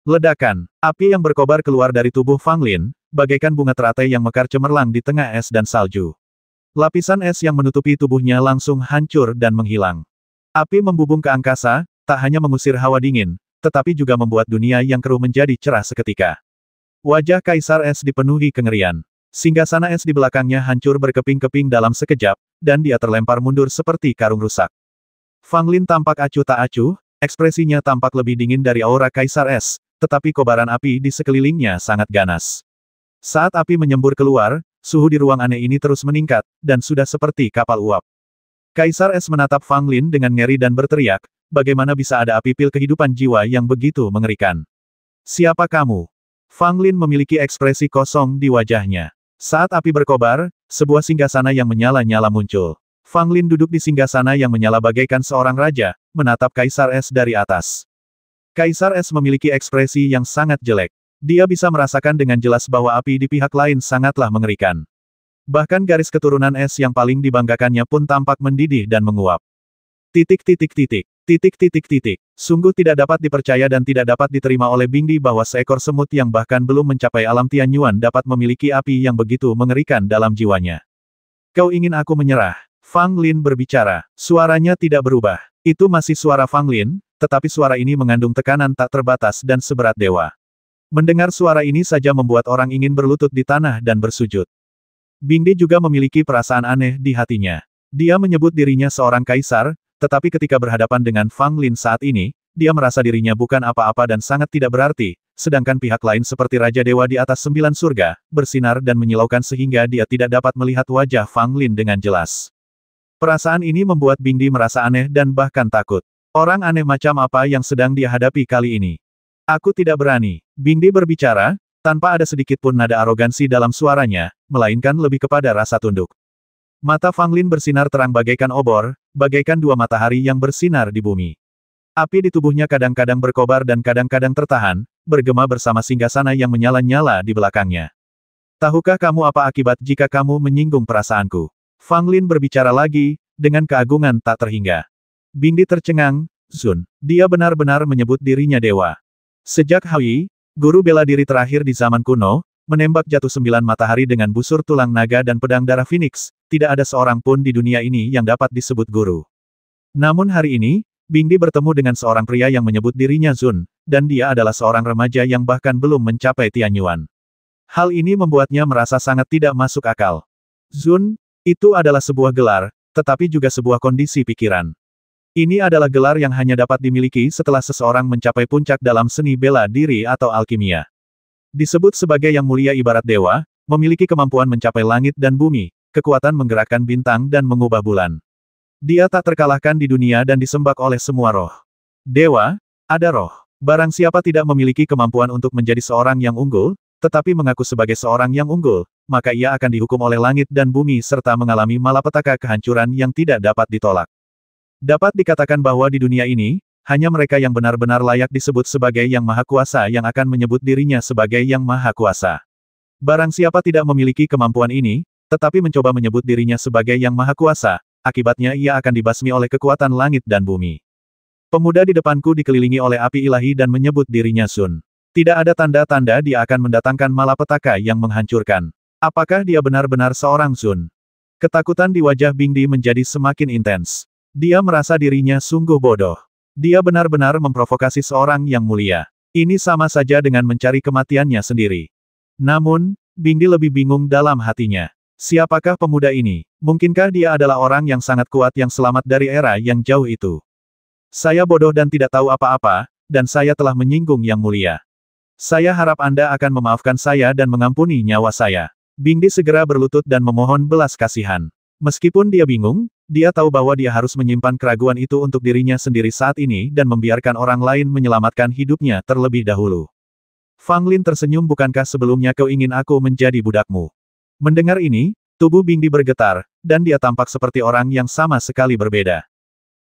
Ledakan. Api yang berkobar keluar dari tubuh Fang Lin, bagaikan bunga teratai yang mekar cemerlang di tengah es dan salju. Lapisan es yang menutupi tubuhnya langsung hancur dan menghilang. Api membubung ke angkasa, tak hanya mengusir hawa dingin, tetapi juga membuat dunia yang keruh menjadi cerah seketika. Wajah Kaisar Es dipenuhi kengerian. Singgasana es di belakangnya hancur berkeping-keping dalam sekejap, dan dia terlempar mundur seperti karung rusak. Fang Lin tampak acuh tak acuh, ekspresinya tampak lebih dingin dari aura Kaisar Es, tetapi kobaran api di sekelilingnya sangat ganas. Saat api menyembur keluar, suhu di ruang aneh ini terus meningkat, dan sudah seperti kapal uap. Kaisar Es menatap Fang Lin dengan ngeri dan berteriak, bagaimana bisa ada api pil kehidupan jiwa yang begitu mengerikan? Siapa kamu? Fang Lin memiliki ekspresi kosong di wajahnya. Saat api berkobar, sebuah singgasana yang menyala-nyala muncul. Fang Lin duduk di singgasana yang menyala bagaikan seorang raja, menatap Kaisar Es dari atas. Kaisar Es memiliki ekspresi yang sangat jelek. Dia bisa merasakan dengan jelas bahwa api di pihak lain sangatlah mengerikan. Bahkan garis keturunan es yang paling dibanggakannya pun tampak mendidih dan menguap. Titik. Sungguh tidak dapat dipercaya dan tidak dapat diterima oleh Bingdi bahwa seekor semut yang bahkan belum mencapai alam Tianyuan dapat memiliki api yang begitu mengerikan dalam jiwanya. Kau ingin aku menyerah? Fang Lin berbicara. Suaranya tidak berubah. Itu masih suara Fang Lin, tetapi suara ini mengandung tekanan tak terbatas dan seberat dewa. Mendengar suara ini saja membuat orang ingin berlutut di tanah dan bersujud. Bingdi juga memiliki perasaan aneh di hatinya. Dia menyebut dirinya seorang kaisar, tetapi ketika berhadapan dengan Fang Lin saat ini, dia merasa dirinya bukan apa-apa dan sangat tidak berarti, sedangkan pihak lain seperti Raja Dewa di atas 9 surga, bersinar dan menyilaukan sehingga dia tidak dapat melihat wajah Fang Lin dengan jelas. Perasaan ini membuat Bingdi merasa aneh dan bahkan takut. Orang aneh macam apa yang sedang dia hadapi kali ini? Aku tidak berani. Bingdi berbicara, tanpa ada sedikit pun nada arogansi dalam suaranya, melainkan lebih kepada rasa tunduk. Mata Fang Lin bersinar terang bagaikan obor, bagaikan dua matahari yang bersinar di bumi. Api di tubuhnya kadang-kadang berkobar dan kadang-kadang tertahan, bergema bersama singgasana yang menyala-nyala di belakangnya. Tahukah kamu apa akibat jika kamu menyinggung perasaanku? Fang Lin berbicara lagi, dengan keagungan tak terhingga. Bingdi tercengang, Zun. Dia benar-benar menyebut dirinya dewa. Sejak Haoyi, guru bela diri terakhir di zaman kuno, menembak jatuh 9 matahari dengan busur tulang naga dan pedang darah Phoenix, tidak ada seorang pun di dunia ini yang dapat disebut guru. Namun hari ini, Bingdi bertemu dengan seorang pria yang menyebut dirinya Zun, dan dia adalah seorang remaja yang bahkan belum mencapai Tianyuan. Hal ini membuatnya merasa sangat tidak masuk akal. Zun, itu adalah sebuah gelar, tetapi juga sebuah kondisi pikiran. Ini adalah gelar yang hanya dapat dimiliki setelah seseorang mencapai puncak dalam seni bela diri atau alkimia. Disebut sebagai yang mulia ibarat dewa, memiliki kemampuan mencapai langit dan bumi, kekuatan menggerakkan bintang dan mengubah bulan. Dia tak terkalahkan di dunia dan disembah oleh semua roh. Dewa, ada roh. Barang siapa tidak memiliki kemampuan untuk menjadi seorang yang unggul, tetapi mengaku sebagai seorang yang unggul, maka ia akan dihukum oleh langit dan bumi serta mengalami malapetaka kehancuran yang tidak dapat ditolak. Dapat dikatakan bahwa di dunia ini, hanya mereka yang benar-benar layak disebut sebagai yang maha kuasa yang akan menyebut dirinya sebagai yang maha kuasa. Barang siapa tidak memiliki kemampuan ini, tetapi mencoba menyebut dirinya sebagai yang maha kuasa, akibatnya ia akan dibasmi oleh kekuatan langit dan bumi. Pemuda di depanku dikelilingi oleh api ilahi dan menyebut dirinya Sun. Tidak ada tanda-tanda dia akan mendatangkan malapetaka yang menghancurkan. Apakah dia benar-benar seorang Sun? Ketakutan di wajah Bingdi menjadi semakin intens. Dia merasa dirinya sungguh bodoh. Dia benar-benar memprovokasi seorang yang mulia. Ini sama saja dengan mencari kematiannya sendiri. Namun, Bingdi lebih bingung dalam hatinya. Siapakah pemuda ini? Mungkinkah dia adalah orang yang sangat kuat yang selamat dari era yang jauh itu? Saya bodoh dan tidak tahu apa-apa, dan saya telah menyinggung yang mulia. Saya harap Anda akan memaafkan saya dan mengampuni nyawa saya. Bingdi segera berlutut dan memohon belas kasihan. Meskipun dia bingung, dia tahu bahwa dia harus menyimpan keraguan itu untuk dirinya sendiri saat ini dan membiarkan orang lain menyelamatkan hidupnya terlebih dahulu. Fang Lin tersenyum, bukankah sebelumnya kau ingin aku menjadi budakmu? Mendengar ini, tubuh Bingdi bergetar, dan dia tampak seperti orang yang sama sekali berbeda.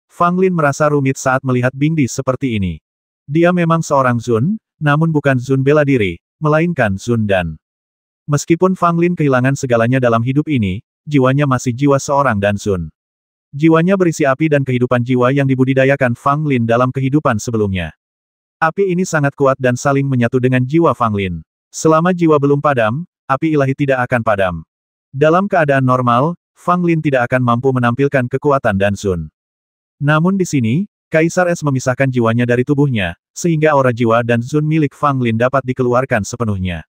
Fang Lin merasa rumit saat melihat Bingdi seperti ini. Dia memang seorang Zun, namun bukan Zun bela diri, melainkan Zun Dan. Meskipun Fang Lin kehilangan segalanya dalam hidup ini, jiwanya masih jiwa seorang Dan Zun. Jiwanya berisi api dan kehidupan jiwa yang dibudidayakan Fang Lin dalam kehidupan sebelumnya. Api ini sangat kuat dan saling menyatu dengan jiwa Fang Lin. Selama jiwa belum padam, api ilahi tidak akan padam. Dalam keadaan normal, Fang Lin tidak akan mampu menampilkan kekuatan Dansun. Namun di sini, Kaisar Es memisahkan jiwanya dari tubuhnya, sehingga aura jiwa dan Zun milik Fang Lin dapat dikeluarkan sepenuhnya.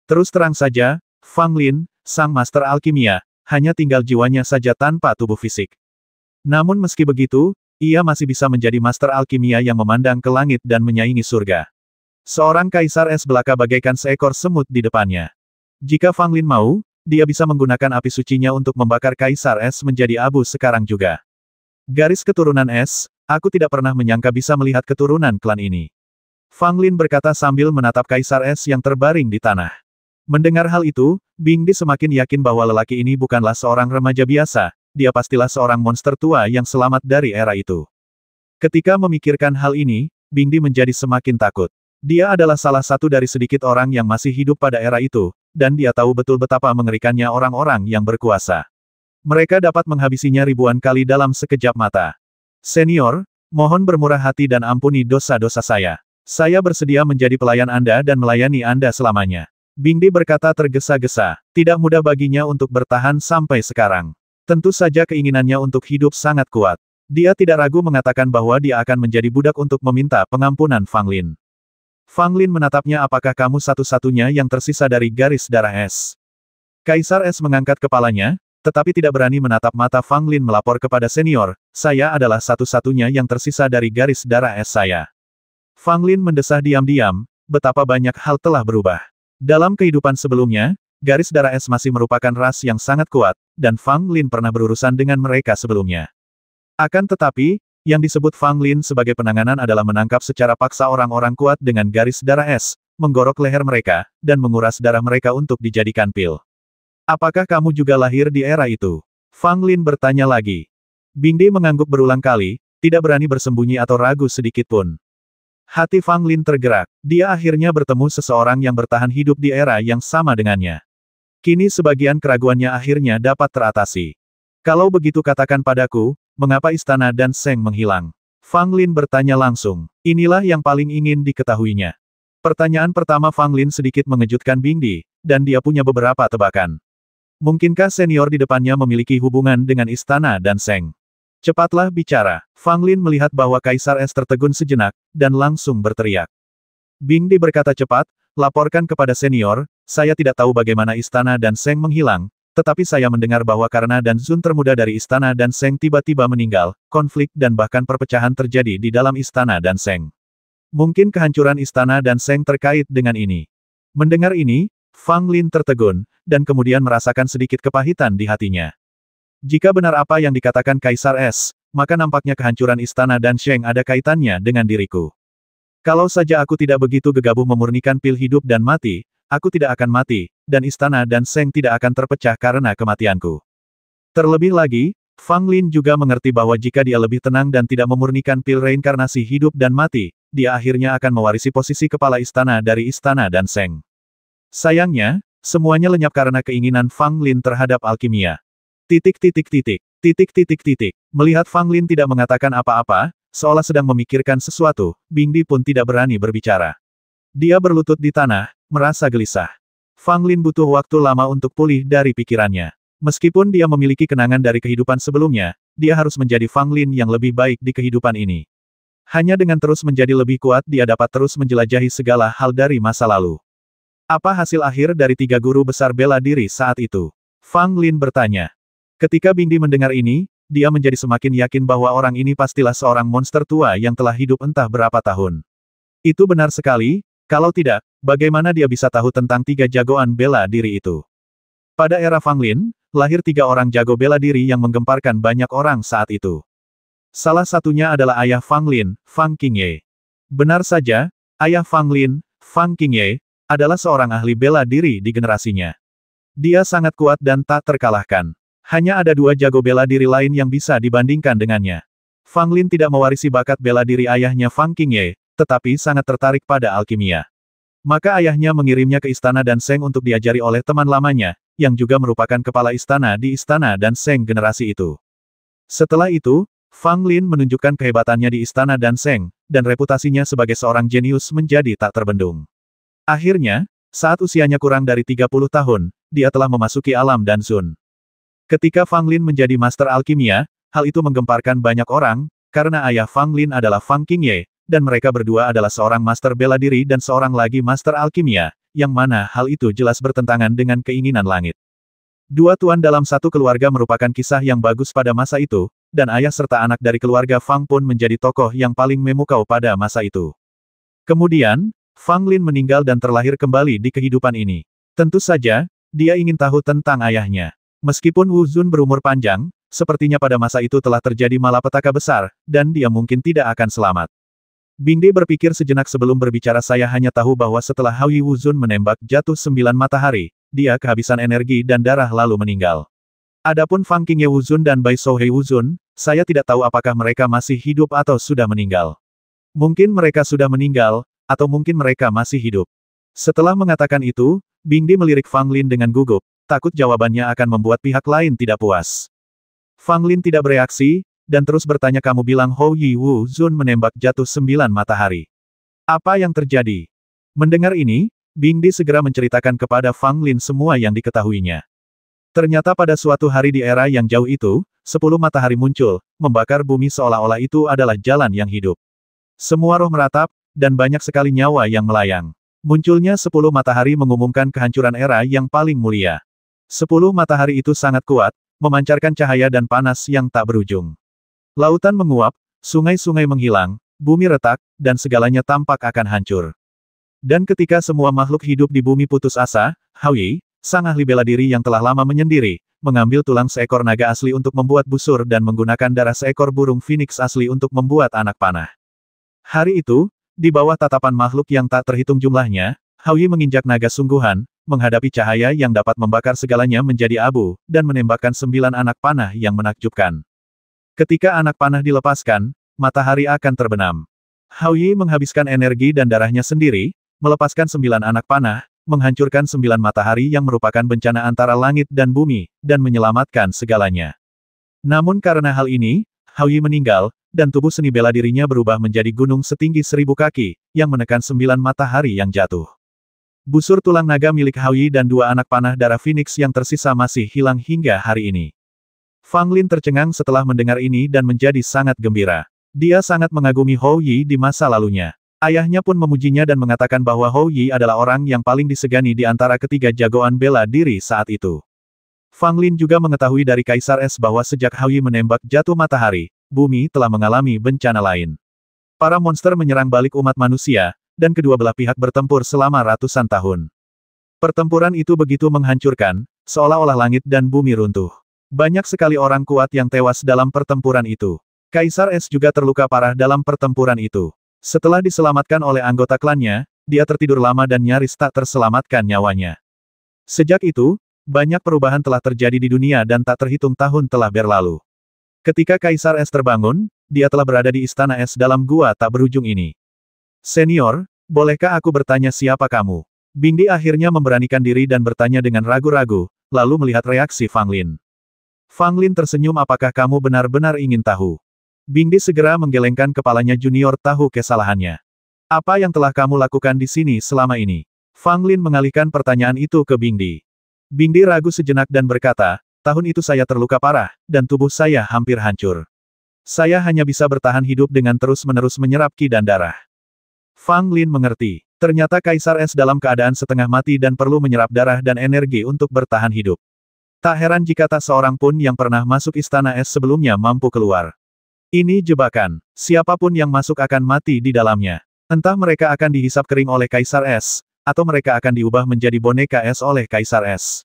Terus terang saja, Fang Lin, sang master alkimia, hanya tinggal jiwanya saja tanpa tubuh fisik. Namun meski begitu, ia masih bisa menjadi master alkimia yang memandang ke langit dan menyaingi surga. Seorang Kaisar Es belaka bagaikan seekor semut di depannya. Jika Fang Lin mau, dia bisa menggunakan api sucinya untuk membakar Kaisar Es menjadi abu sekarang juga. Garis keturunan Es, aku tidak pernah menyangka bisa melihat keturunan klan ini. Fang Lin berkata sambil menatap Kaisar Es yang terbaring di tanah. Mendengar hal itu, Bing Di semakin yakin bahwa lelaki ini bukanlah seorang remaja biasa, dia pastilah seorang monster tua yang selamat dari era itu. Ketika memikirkan hal ini, Bing Di menjadi semakin takut. Dia adalah salah satu dari sedikit orang yang masih hidup pada era itu, dan dia tahu betul betapa mengerikannya orang-orang yang berkuasa. Mereka dapat menghabisinya ribuan kali dalam sekejap mata. Senior, mohon bermurah hati dan ampuni dosa-dosa saya. Saya bersedia menjadi pelayan Anda dan melayani Anda selamanya. Bing Di berkata tergesa-gesa, tidak mudah baginya untuk bertahan sampai sekarang. Tentu saja keinginannya untuk hidup sangat kuat. Dia tidak ragu mengatakan bahwa dia akan menjadi budak untuk meminta pengampunan Fang Lin. Fang Lin menatapnya, apakah kamu satu-satunya yang tersisa dari garis darah es? Kaisar Es mengangkat kepalanya, tetapi tidak berani menatap mata Fang Lin melapor kepada senior, saya adalah satu-satunya yang tersisa dari garis darah es saya. Fang Lin mendesah diam-diam, betapa banyak hal telah berubah. Dalam kehidupan sebelumnya, garis darah es masih merupakan ras yang sangat kuat, dan Fang Lin pernah berurusan dengan mereka sebelumnya. Akan tetapi, yang disebut Fang Lin sebagai penanganan adalah menangkap secara paksa orang-orang kuat dengan garis darah es, menggorok leher mereka, dan menguras darah mereka untuk dijadikan pil. Apakah kamu juga lahir di era itu? Fang Lin bertanya lagi. Bing Di mengangguk berulang kali, tidak berani bersembunyi atau ragu sedikit pun. Hati Fang Lin tergerak, dia akhirnya bertemu seseorang yang bertahan hidup di era yang sama dengannya. Kini sebagian keraguannya akhirnya dapat teratasi. Kalau begitu katakan padaku, mengapa istana Dan Seng menghilang? Fang Lin bertanya langsung. Inilah yang paling ingin diketahuinya. Pertanyaan pertama Fang Lin sedikit mengejutkan Bing Di, dan dia punya beberapa tebakan. Mungkinkah senior di depannya memiliki hubungan dengan istana Dan Seng? Cepatlah bicara. Fang Lin melihat bahwa Kaisar Es tertegun sejenak, dan langsung berteriak. Bing Di berkata cepat, laporkan kepada senior, saya tidak tahu bagaimana istana Dan Seng menghilang, tetapi saya mendengar bahwa karena Dan Zun termuda dari istana Dan Seng tiba-tiba meninggal, konflik dan bahkan perpecahan terjadi di dalam istana Dan Seng. Mungkin kehancuran istana Dan Seng terkait dengan ini. Mendengar ini, Fang Lin tertegun, dan kemudian merasakan sedikit kepahitan di hatinya. Jika benar apa yang dikatakan Kaisar Es, maka nampaknya kehancuran istana Dan Seng ada kaitannya dengan diriku. Kalau saja aku tidak begitu gegabah memurnikan pil hidup dan mati, aku tidak akan mati, dan istana Dan Seng tidak akan terpecah karena kematianku. Terlebih lagi, Fang Lin juga mengerti bahwa jika dia lebih tenang dan tidak memurnikan pil reinkarnasi hidup dan mati, dia akhirnya akan mewarisi posisi kepala istana dari istana Dan Seng. Sayangnya, semuanya lenyap karena keinginan Fang Lin terhadap alkimia. Melihat Fang Lin tidak mengatakan apa-apa, seolah sedang memikirkan sesuatu, Bing Di pun tidak berani berbicara. Dia berlutut di tanah, merasa gelisah. Fang Lin butuh waktu lama untuk pulih dari pikirannya. Meskipun dia memiliki kenangan dari kehidupan sebelumnya, dia harus menjadi Fang Lin yang lebih baik di kehidupan ini. Hanya dengan terus menjadi lebih kuat dia dapat terus menjelajahi segala hal dari masa lalu. Apa hasil akhir dari 3 guru besar bela diri saat itu? Fang Lin bertanya. Ketika Bing Di mendengar ini, dia menjadi semakin yakin bahwa orang ini pastilah seorang monster tua yang telah hidup entah berapa tahun. Itu benar sekali, kalau tidak, bagaimana dia bisa tahu tentang 3 jagoan bela diri itu? Pada era Fang Lin, lahir 3 orang jago bela diri yang menggemparkan banyak orang saat itu. Salah satunya adalah ayah Fang Lin, Fang Qingye. Benar saja, ayah Fang Lin, Fang Qingye, adalah seorang ahli bela diri di generasinya. Dia sangat kuat dan tak terkalahkan. Hanya ada 2 jago bela diri lain yang bisa dibandingkan dengannya. Fang Lin tidak mewarisi bakat bela diri ayahnya Fang Qingye, tetapi sangat tertarik pada alkimia. Maka ayahnya mengirimnya ke istana Dan Seng untuk diajari oleh teman lamanya, yang juga merupakan kepala istana di istana Dan Seng generasi itu. Setelah itu, Fang Lin menunjukkan kehebatannya di istana Danseng, dan reputasinya sebagai seorang jenius menjadi tak terbendung. Akhirnya, saat usianya kurang dari 30 tahun, dia telah memasuki alam Dansun. Ketika Fang Lin menjadi master alkimia, hal itu menggemparkan banyak orang, karena ayah Fang Lin adalah Fang Qingye, dan mereka berdua adalah seorang master bela diri dan seorang lagi master alkimia, yang mana hal itu jelas bertentangan dengan keinginan langit. Dua tuan dalam satu keluarga merupakan kisah yang bagus pada masa itu, dan ayah serta anak dari keluarga Fang pun menjadi tokoh yang paling memukau pada masa itu. Kemudian, Fang Lin meninggal dan terlahir kembali di kehidupan ini. Tentu saja, dia ingin tahu tentang ayahnya. Meskipun Wu Zun berumur panjang, sepertinya pada masa itu telah terjadi malapetaka besar, dan dia mungkin tidak akan selamat. Bingde berpikir sejenak sebelum berbicara. Saya hanya tahu bahwa setelah Haoyi Wu Zun menembak jatuh 9 matahari, dia kehabisan energi dan darah lalu meninggal. Adapun Fang Qingye Wu Zun dan Bai Souhei Wu Zun, saya tidak tahu apakah mereka masih hidup atau sudah meninggal. Mungkin mereka sudah meninggal, atau mungkin mereka masih hidup. Setelah mengatakan itu, Bingde melirik Fang Lin dengan gugup, takut jawabannya akan membuat pihak lain tidak puas. Fang Lin tidak bereaksi, dan terus bertanya, kamu bilang Haoyi Wu Zun menembak jatuh 9 matahari. Apa yang terjadi? Mendengar ini, Bingde segera menceritakan kepada Fang Lin semua yang diketahuinya. Ternyata pada suatu hari di era yang jauh itu, 10 matahari muncul, membakar bumi seolah-olah itu adalah jalan yang hidup. Semua roh meratap, dan banyak sekali nyawa yang melayang. Munculnya 10 matahari mengumumkan kehancuran era yang paling mulia. 10 matahari itu sangat kuat, memancarkan cahaya dan panas yang tak berujung. Lautan menguap, sungai-sungai menghilang, bumi retak, dan segalanya tampak akan hancur. Dan ketika semua makhluk hidup di bumi putus asa, Haoyi, sang ahli bela diri yang telah lama menyendiri, mengambil tulang seekor naga asli untuk membuat busur dan menggunakan darah seekor burung phoenix asli untuk membuat anak panah. Hari itu, di bawah tatapan makhluk yang tak terhitung jumlahnya, Haoyi menginjak naga sungguhan, menghadapi cahaya yang dapat membakar segalanya menjadi abu, dan menembakkan 9 anak panah yang menakjubkan. Ketika anak panah dilepaskan, matahari akan terbenam. Haoyi menghabiskan energi dan darahnya sendiri, melepaskan 9 anak panah, menghancurkan 9 matahari yang merupakan bencana antara langit dan bumi, dan menyelamatkan segalanya. Namun karena hal ini, Haoyi meninggal, dan tubuh seni bela dirinya berubah menjadi gunung setinggi 1000 kaki, yang menekan 9 matahari yang jatuh. Busur tulang naga milik Haoyi dan 2 anak panah darah phoenix yang tersisa masih hilang hingga hari ini. Fang Lin tercengang setelah mendengar ini dan menjadi sangat gembira. Dia sangat mengagumi Haoyi di masa lalunya. Ayahnya pun memujinya dan mengatakan bahwa Haoyi adalah orang yang paling disegani di antara ketiga jagoan bela diri saat itu. Fang Lin juga mengetahui dari Kaisar Es bahwa sejak Haoyi menembak jatuh matahari, bumi telah mengalami bencana lain. Para monster menyerang balik umat manusia, dan kedua belah pihak bertempur selama ratusan tahun. Pertempuran itu begitu menghancurkan, seolah-olah langit dan bumi runtuh. Banyak sekali orang kuat yang tewas dalam pertempuran itu. Kaisar Es juga terluka parah dalam pertempuran itu. Setelah diselamatkan oleh anggota klannya, dia tertidur lama dan nyaris tak terselamatkan nyawanya. Sejak itu, banyak perubahan telah terjadi di dunia dan tak terhitung tahun telah berlalu. Ketika Kaisar Es terbangun, dia telah berada di istana es dalam gua tak berujung ini. Senior, bolehkah aku bertanya siapa kamu? Bingde akhirnya memberanikan diri dan bertanya dengan ragu-ragu, lalu melihat reaksi Fang Lin. Fang Lin tersenyum, apakah kamu benar-benar ingin tahu? Bingde segera menggelengkan kepalanya. Junior tahu kesalahannya. Apa yang telah kamu lakukan di sini selama ini? Fang Lin mengalihkan pertanyaan itu ke Bingde. Bingde ragu sejenak dan berkata, tahun itu saya terluka parah, dan tubuh saya hampir hancur. Saya hanya bisa bertahan hidup dengan terus-menerus menyerap ki dan darah. Fang Lin mengerti. Ternyata Kaisar Es dalam keadaan setengah mati dan perlu menyerap darah dan energi untuk bertahan hidup. Tak heran jika tak seorang pun yang pernah masuk istana es sebelumnya mampu keluar. Ini jebakan. Siapapun yang masuk akan mati di dalamnya. Entah mereka akan dihisap kering oleh Kaisar Es, atau mereka akan diubah menjadi boneka es oleh Kaisar Es.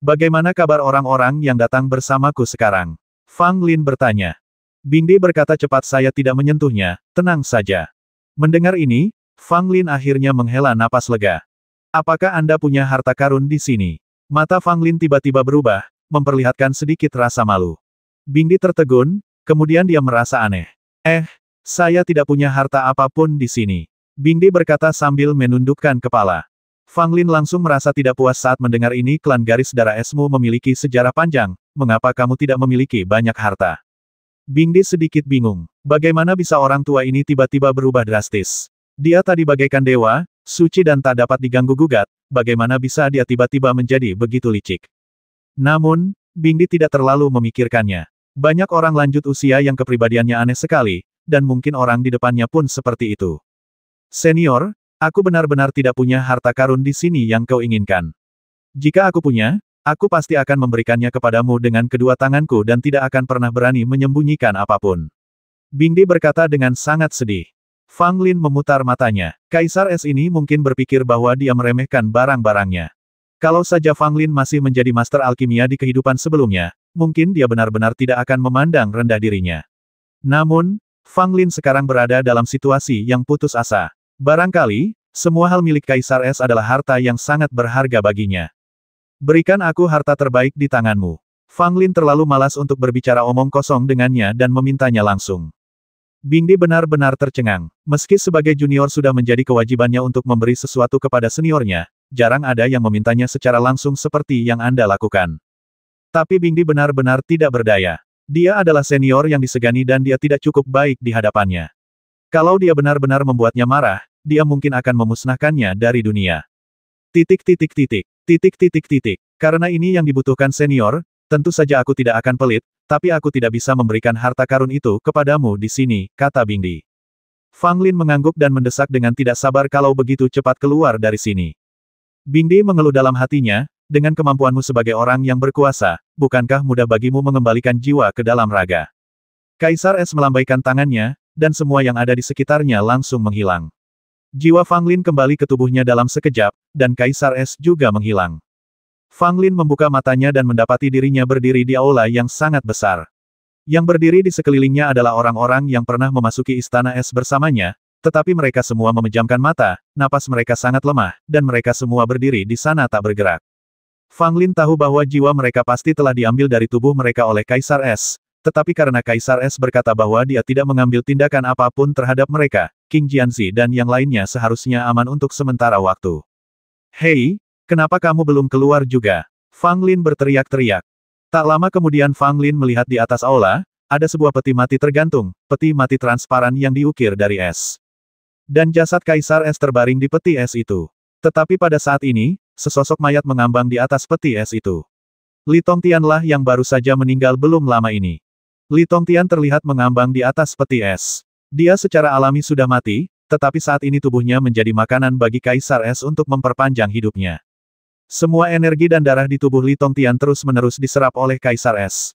Bagaimana kabar orang-orang yang datang bersamaku sekarang? Fang Lin bertanya. Bingde berkata cepat, saya tidak menyentuhnya, tenang saja. Mendengar ini, Fang Lin akhirnya menghela napas lega. Apakah Anda punya harta karun di sini? Mata Fang Lin tiba-tiba berubah, memperlihatkan sedikit rasa malu. Bingde tertegun, kemudian dia merasa aneh. Saya tidak punya harta apapun di sini. Bingde berkata sambil menundukkan kepala. Fang Lin langsung merasa tidak puas saat mendengar ini. Klan garis darah esmu memiliki sejarah panjang, mengapa kamu tidak memiliki banyak harta? Bingdi sedikit bingung. Bagaimana bisa orang tua ini tiba-tiba berubah drastis? Dia tadi bagaikan dewa, suci dan tak dapat diganggu-gugat, bagaimana bisa dia tiba-tiba menjadi begitu licik? Namun, Bingdi tidak terlalu memikirkannya. Banyak orang lanjut usia yang kepribadiannya aneh sekali, dan mungkin orang di depannya pun seperti itu. Senior, aku benar-benar tidak punya harta karun di sini yang kau inginkan. Jika aku punya, aku pasti akan memberikannya kepadamu dengan kedua tanganku dan tidak akan pernah berani menyembunyikan apapun. Bingdi berkata dengan sangat sedih. Fang Lin memutar matanya. Kaisar Es ini mungkin berpikir bahwa dia meremehkan barang-barangnya. Kalau saja Fang Lin masih menjadi master alkimia di kehidupan sebelumnya, mungkin dia benar-benar tidak akan memandang rendah dirinya. Namun, Fang Lin sekarang berada dalam situasi yang putus asa. Barangkali, semua hal milik Kaisar Es adalah harta yang sangat berharga baginya. Berikan aku harta terbaik di tanganmu. Fang Lin terlalu malas untuk berbicara omong kosong dengannya dan memintanya langsung. Bingdi benar-benar tercengang. Meski sebagai junior sudah menjadi kewajibannya untuk memberi sesuatu kepada seniornya, jarang ada yang memintanya secara langsung seperti yang Anda lakukan. Tapi Bingdi benar-benar tidak berdaya. Dia adalah senior yang disegani dan dia tidak cukup baik di hadapannya. Kalau dia benar-benar membuatnya marah, dia mungkin akan memusnahkannya dari dunia. Karena ini yang dibutuhkan senior, tentu saja aku tidak akan pelit, tapi aku tidak bisa memberikan harta karun itu kepadamu di sini, kata Bingdi. Fang Lin mengangguk dan mendesak dengan tidak sabar kalau begitu cepat keluar dari sini. Bingdi mengeluh dalam hatinya, dengan kemampuanmu sebagai orang yang berkuasa, bukankah mudah bagimu mengembalikan jiwa ke dalam raga? Kaisar Es melambaikan tangannya, dan semua yang ada di sekitarnya langsung menghilang. Jiwa Fang Lin kembali ke tubuhnya dalam sekejap, dan Kaisar Es juga menghilang. Fang Lin membuka matanya dan mendapati dirinya berdiri di aula yang sangat besar. Yang berdiri di sekelilingnya adalah orang-orang yang pernah memasuki Istana Es bersamanya, tetapi mereka semua memejamkan mata, napas mereka sangat lemah, dan mereka semua berdiri di sana tak bergerak. Fang Lin tahu bahwa jiwa mereka pasti telah diambil dari tubuh mereka oleh Kaisar Es, tetapi karena Kaisar Es berkata bahwa dia tidak mengambil tindakan apapun terhadap mereka, King Jianzi dan yang lainnya seharusnya aman untuk sementara waktu. Hei! Kenapa kamu belum keluar juga? Fang Lin berteriak-teriak. Tak lama kemudian Fang Lin melihat di atas aula, ada sebuah peti mati tergantung, peti mati transparan yang diukir dari es. Dan jasad Kaisar Es terbaring di peti es itu. Tetapi pada saat ini, sesosok mayat mengambang di atas peti es itu. Li Tongtianlah yang baru saja meninggal belum lama ini. Li Tongtian terlihat mengambang di atas peti es. Dia secara alami sudah mati, tetapi saat ini tubuhnya menjadi makanan bagi Kaisar Es untuk memperpanjang hidupnya. Semua energi dan darah di tubuh Li Tongtian terus-menerus diserap oleh Kaisar Es.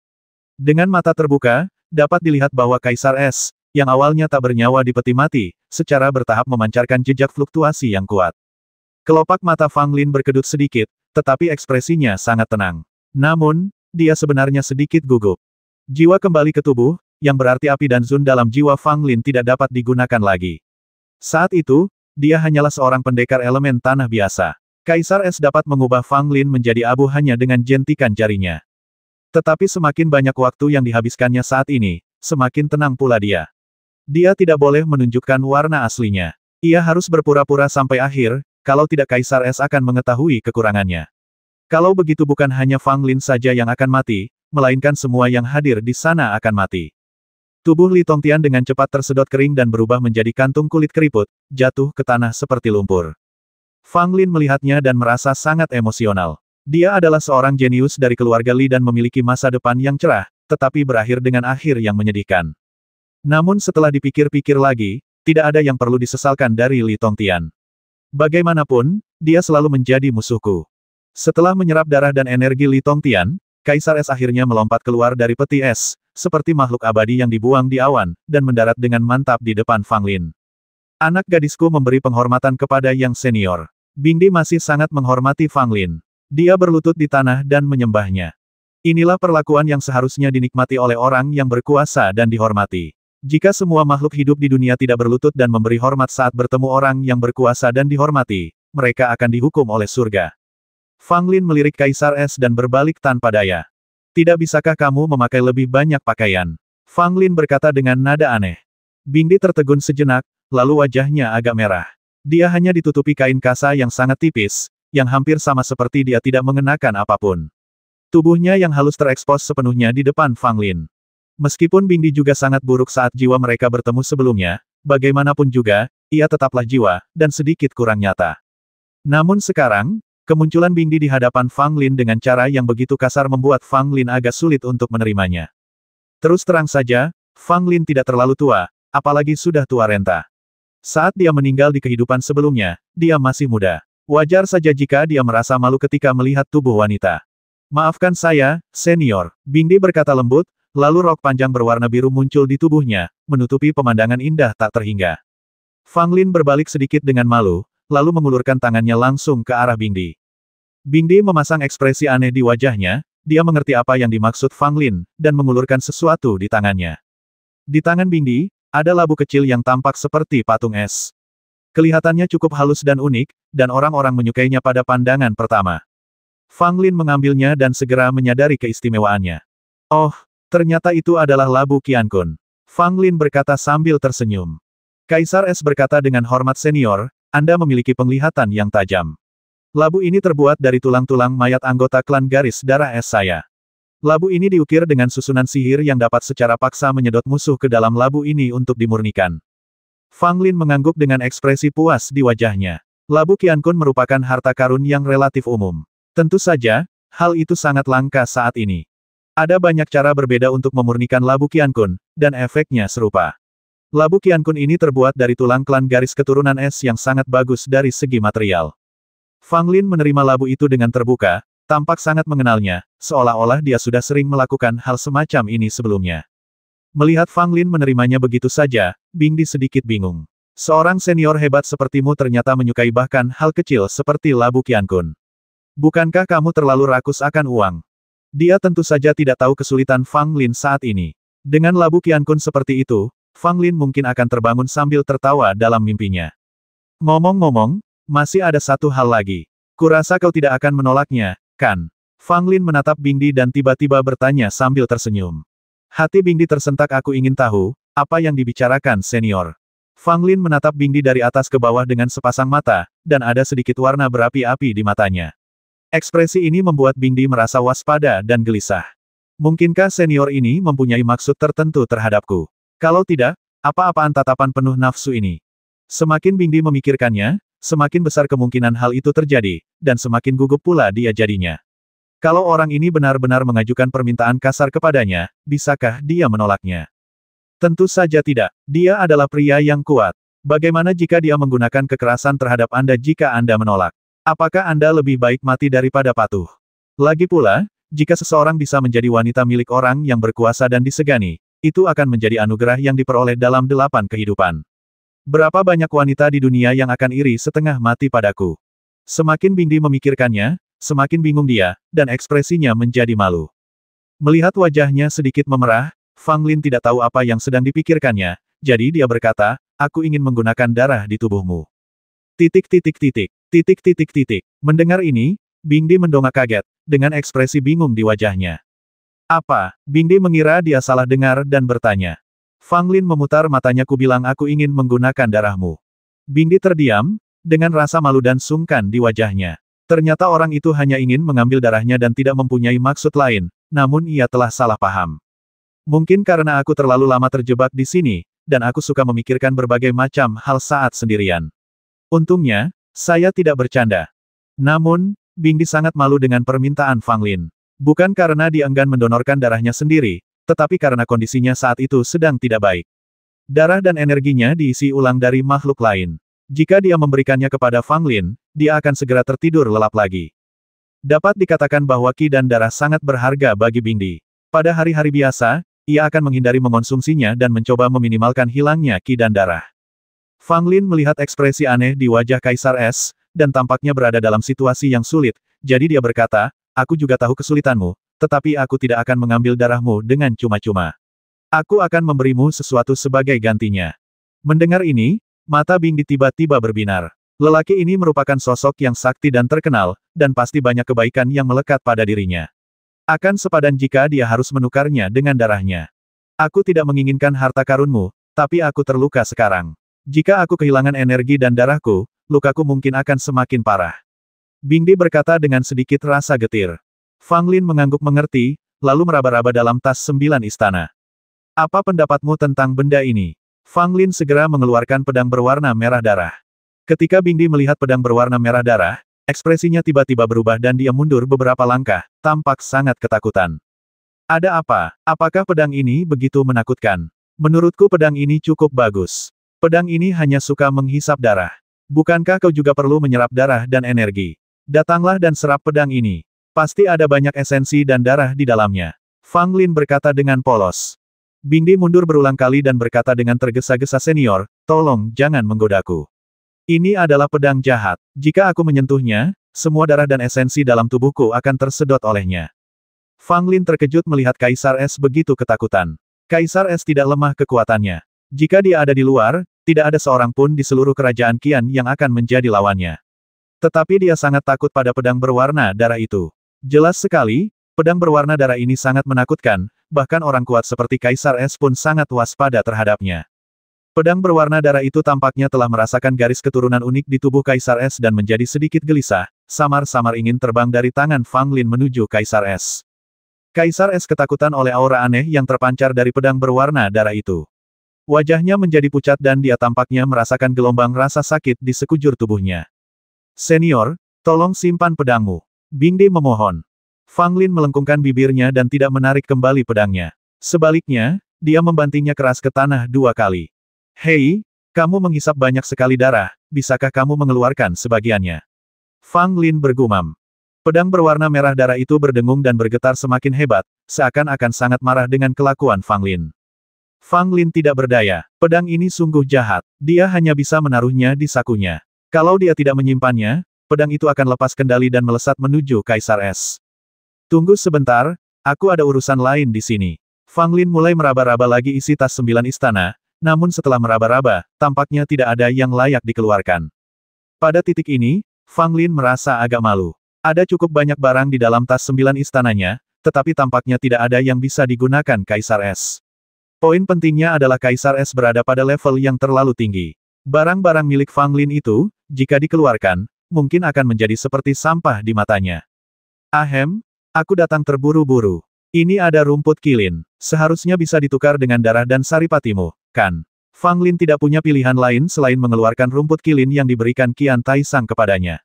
Dengan mata terbuka, dapat dilihat bahwa Kaisar Es, yang awalnya tak bernyawa di peti mati, secara bertahap memancarkan jejak fluktuasi yang kuat. Kelopak mata Fang Lin berkedut sedikit, tetapi ekspresinya sangat tenang. Namun, dia sebenarnya sedikit gugup. Jiwa kembali ke tubuh, yang berarti api dan Zun dalam jiwa Fang Lin tidak dapat digunakan lagi. Saat itu, dia hanyalah seorang pendekar elemen tanah biasa. Kaisar Es dapat mengubah Fang Lin menjadi abu hanya dengan jentikan jarinya. Tetapi semakin banyak waktu yang dihabiskannya saat ini, semakin tenang pula dia. Dia tidak boleh menunjukkan warna aslinya. Ia harus berpura-pura sampai akhir, kalau tidak Kaisar Es akan mengetahui kekurangannya. Kalau begitu bukan hanya Fang Lin saja yang akan mati, melainkan semua yang hadir di sana akan mati. Tubuh Li Tongtian dengan cepat tersedot kering dan berubah menjadi kantung kulit keriput, jatuh ke tanah seperti lumpur. Fang Lin melihatnya dan merasa sangat emosional. Dia adalah seorang jenius dari keluarga Li dan memiliki masa depan yang cerah, tetapi berakhir dengan akhir yang menyedihkan. Namun setelah dipikir-pikir lagi, tidak ada yang perlu disesalkan dari Li Tongtian. Bagaimanapun, dia selalu menjadi musuhku. Setelah menyerap darah dan energi Li Tongtian, Kaisar Es akhirnya melompat keluar dari peti es, seperti makhluk abadi yang dibuang di awan, dan mendarat dengan mantap di depan Fang Lin. Anak gadisku memberi penghormatan kepada yang senior. Bingdi masih sangat menghormati Fang Lin. Dia berlutut di tanah dan menyembahnya. Inilah perlakuan yang seharusnya dinikmati oleh orang yang berkuasa dan dihormati. Jika semua makhluk hidup di dunia tidak berlutut dan memberi hormat saat bertemu orang yang berkuasa dan dihormati, mereka akan dihukum oleh surga. Fang Lin melirik Kaisar Es dan berbalik tanpa daya. Tidak bisakah kamu memakai lebih banyak pakaian? Fang Lin berkata dengan nada aneh. Bingdi tertegun sejenak, lalu wajahnya agak merah. Dia hanya ditutupi kain kasa yang sangat tipis, yang hampir sama seperti dia tidak mengenakan apapun. Tubuhnya yang halus terekspos sepenuhnya di depan Fang Lin. Meskipun Bingdi juga sangat buruk saat jiwa mereka bertemu sebelumnya, bagaimanapun juga, ia tetaplah jiwa, dan sedikit kurang nyata. Namun sekarang, kemunculan Bingdi di hadapan Fang Lin dengan cara yang begitu kasar membuat Fang Lin agak sulit untuk menerimanya. Terus terang saja, Fang Lin tidak terlalu tua, apalagi sudah tua renta. Saat dia meninggal di kehidupan sebelumnya, dia masih muda. Wajar saja jika dia merasa malu ketika melihat tubuh wanita. Maafkan saya, senior, Bingdi berkata lembut, lalu rok panjang berwarna biru muncul di tubuhnya, menutupi pemandangan indah tak terhingga. Fang Lin berbalik sedikit dengan malu, lalu mengulurkan tangannya langsung ke arah Bingdi. Bingdi memasang ekspresi aneh di wajahnya, dia mengerti apa yang dimaksud Fang Lin, dan mengulurkan sesuatu di tangannya. Di tangan Bingdi, ada labu kecil yang tampak seperti patung es. Kelihatannya cukup halus dan unik, dan orang-orang menyukainya pada pandangan pertama. Fang Lin mengambilnya dan segera menyadari keistimewaannya. Oh, ternyata itu adalah labu Qiankun. Fang Lin berkata sambil tersenyum. Kaisar Es berkata dengan hormat senior, Anda memiliki penglihatan yang tajam. Labu ini terbuat dari tulang-tulang mayat anggota klan garis darah es saya. Labu ini diukir dengan susunan sihir yang dapat secara paksa menyedot musuh ke dalam labu ini untuk dimurnikan. Fang Lin mengangguk dengan ekspresi puas di wajahnya. Labu Qiankun merupakan harta karun yang relatif umum. Tentu saja, hal itu sangat langka saat ini. Ada banyak cara berbeda untuk memurnikan labu Qiankun, dan efeknya serupa. Labu Qiankun ini terbuat dari tulang klan garis keturunan es yang sangat bagus dari segi material. Fang Lin menerima labu itu dengan terbuka, tampak sangat mengenalnya, seolah-olah dia sudah sering melakukan hal semacam ini sebelumnya. Melihat Fang Lin menerimanya begitu saja, Bingdi sedikit bingung. Seorang senior hebat sepertimu ternyata menyukai bahkan hal kecil seperti labu Qiankun. Bukankah kamu terlalu rakus akan uang? Dia tentu saja tidak tahu kesulitan Fang Lin saat ini. Dengan labu Qiankun seperti itu, Fang Lin mungkin akan terbangun sambil tertawa dalam mimpinya. Ngomong-ngomong, masih ada satu hal lagi. Kurasa kau tidak akan menolaknya, kan? Fang Lin menatap Bingdi dan tiba-tiba bertanya sambil tersenyum. Hati Bingdi tersentak. Aku ingin tahu, apa yang dibicarakan senior. Fang Lin menatap Bingdi dari atas ke bawah dengan sepasang mata, dan ada sedikit warna berapi-api di matanya. Ekspresi ini membuat Bingdi merasa waspada dan gelisah. Mungkinkah senior ini mempunyai maksud tertentu terhadapku? Kalau tidak, apa-apaan tatapan penuh nafsu ini? Semakin Bingdi memikirkannya, semakin besar kemungkinan hal itu terjadi, dan semakin gugup pula dia jadinya. Kalau orang ini benar-benar mengajukan permintaan kasar kepadanya, bisakah dia menolaknya? Tentu saja tidak. Dia adalah pria yang kuat. Bagaimana jika dia menggunakan kekerasan terhadap Anda jika Anda menolak? Apakah Anda lebih baik mati daripada patuh? Lagi pula, jika seseorang bisa menjadi wanita milik orang yang berkuasa dan disegani, itu akan menjadi anugerah yang diperoleh dalam 8 kehidupan. Berapa banyak wanita di dunia yang akan iri setengah mati padaku? Semakin Bingdi memikirkannya, semakin bingung dia, dan ekspresinya menjadi malu. Melihat wajahnya sedikit memerah, Fang Lin tidak tahu apa yang sedang dipikirkannya, jadi dia berkata, aku ingin menggunakan darah di tubuhmu. Titik titik titik, titik titik titik. Mendengar ini, Bingdi mendongak kaget, dengan ekspresi bingung di wajahnya. Apa? Bingdi mengira dia salah dengar dan bertanya. Fang Lin memutar matanya. Ku bilang aku ingin menggunakan darahmu. Bingdi terdiam, dengan rasa malu dan sungkan di wajahnya. Ternyata orang itu hanya ingin mengambil darahnya dan tidak mempunyai maksud lain, namun ia telah salah paham. Mungkin karena aku terlalu lama terjebak di sini, dan aku suka memikirkan berbagai macam hal saat sendirian. Untungnya, saya tidak bercanda. Namun, Bingdi sangat malu dengan permintaan Fang Lin. Bukan karena dia enggan mendonorkan darahnya sendiri, tetapi karena kondisinya saat itu sedang tidak baik. Darah dan energinya diisi ulang dari makhluk lain. Jika dia memberikannya kepada Fang Lin, dia akan segera tertidur lelap lagi. Dapat dikatakan bahwa Qi dan darah sangat berharga bagi Bingdi. Pada hari-hari biasa, ia akan menghindari mengonsumsinya dan mencoba meminimalkan hilangnya Qi dan darah. Fang Lin melihat ekspresi aneh di wajah Kaisar Es, dan tampaknya berada dalam situasi yang sulit, jadi dia berkata, aku juga tahu kesulitanmu, tetapi aku tidak akan mengambil darahmu dengan cuma-cuma. Aku akan memberimu sesuatu sebagai gantinya. Mendengar ini, mata Bingdi tiba-tiba berbinar. Lelaki ini merupakan sosok yang sakti dan terkenal, dan pasti banyak kebaikan yang melekat pada dirinya. Akan sepadan jika dia harus menukarnya dengan darahnya. Aku tidak menginginkan harta karunmu, tapi aku terluka sekarang. Jika aku kehilangan energi dan darahku, lukaku mungkin akan semakin parah. Bingdi berkata dengan sedikit rasa getir. Fang Lin mengangguk mengerti, lalu meraba-raba dalam tas 9 istana. Apa pendapatmu tentang benda ini? Fang Lin segera mengeluarkan pedang berwarna merah darah. Ketika Bing Di melihat pedang berwarna merah darah, ekspresinya tiba-tiba berubah dan dia mundur beberapa langkah, tampak sangat ketakutan. Ada apa? Apakah pedang ini begitu menakutkan? Menurutku pedang ini cukup bagus. Pedang ini hanya suka menghisap darah. Bukankah kau juga perlu menyerap darah dan energi? Datanglah dan serap pedang ini. Pasti ada banyak esensi dan darah di dalamnya. Fang Lin berkata dengan polos. Bing Di mundur berulang kali dan berkata dengan tergesa-gesa, senior, tolong jangan menggodaku. Ini adalah pedang jahat. Jika aku menyentuhnya, semua darah dan esensi dalam tubuhku akan tersedot olehnya. Fang Lin terkejut melihat Kaisar Es begitu ketakutan. Kaisar Es tidak lemah kekuatannya. Jika dia ada di luar, tidak ada seorang pun di seluruh kerajaan Qian yang akan menjadi lawannya. Tetapi dia sangat takut pada pedang berwarna darah itu. Jelas sekali, pedang berwarna darah ini sangat menakutkan, bahkan orang kuat seperti Kaisar Es pun sangat waspada terhadapnya. Pedang berwarna darah itu tampaknya telah merasakan garis keturunan unik di tubuh Kaisar Es dan menjadi sedikit gelisah, samar-samar ingin terbang dari tangan Fang Lin menuju Kaisar Es. Kaisar Es ketakutan oleh aura aneh yang terpancar dari pedang berwarna darah itu. Wajahnya menjadi pucat dan dia tampaknya merasakan gelombang rasa sakit di sekujur tubuhnya. Senior, tolong simpan pedangmu. Bing Di memohon. Fang Lin melengkungkan bibirnya dan tidak menarik kembali pedangnya. Sebaliknya, dia membantingnya keras ke tanah 2 kali. Hei, kamu menghisap banyak sekali darah, bisakah kamu mengeluarkan sebagiannya? Fang Lin bergumam. Pedang berwarna merah darah itu berdengung dan bergetar semakin hebat, seakan-akan sangat marah dengan kelakuan Fang Lin. Fang Lin tidak berdaya, pedang ini sungguh jahat, dia hanya bisa menaruhnya di sakunya. Kalau dia tidak menyimpannya, pedang itu akan lepas kendali dan melesat menuju Kaisar Es. Tunggu sebentar, aku ada urusan lain di sini. Fang Lin mulai meraba-raba lagi isi tas 9 istana, namun setelah meraba-raba, tampaknya tidak ada yang layak dikeluarkan. Pada titik ini, Fang Lin merasa agak malu. Ada cukup banyak barang di dalam tas 9 istananya, tetapi tampaknya tidak ada yang bisa digunakan Kaisar Es. Poin pentingnya adalah Kaisar Es berada pada level yang terlalu tinggi. Barang-barang milik Fang Lin itu, jika dikeluarkan, mungkin akan menjadi seperti sampah di matanya. Ahem, aku datang terburu-buru. Ini ada rumput kilin. Seharusnya bisa ditukar dengan darah dan saripatimu, kan? Fang Lin tidak punya pilihan lain selain mengeluarkan rumput kilin yang diberikan Qian Taisang kepadanya.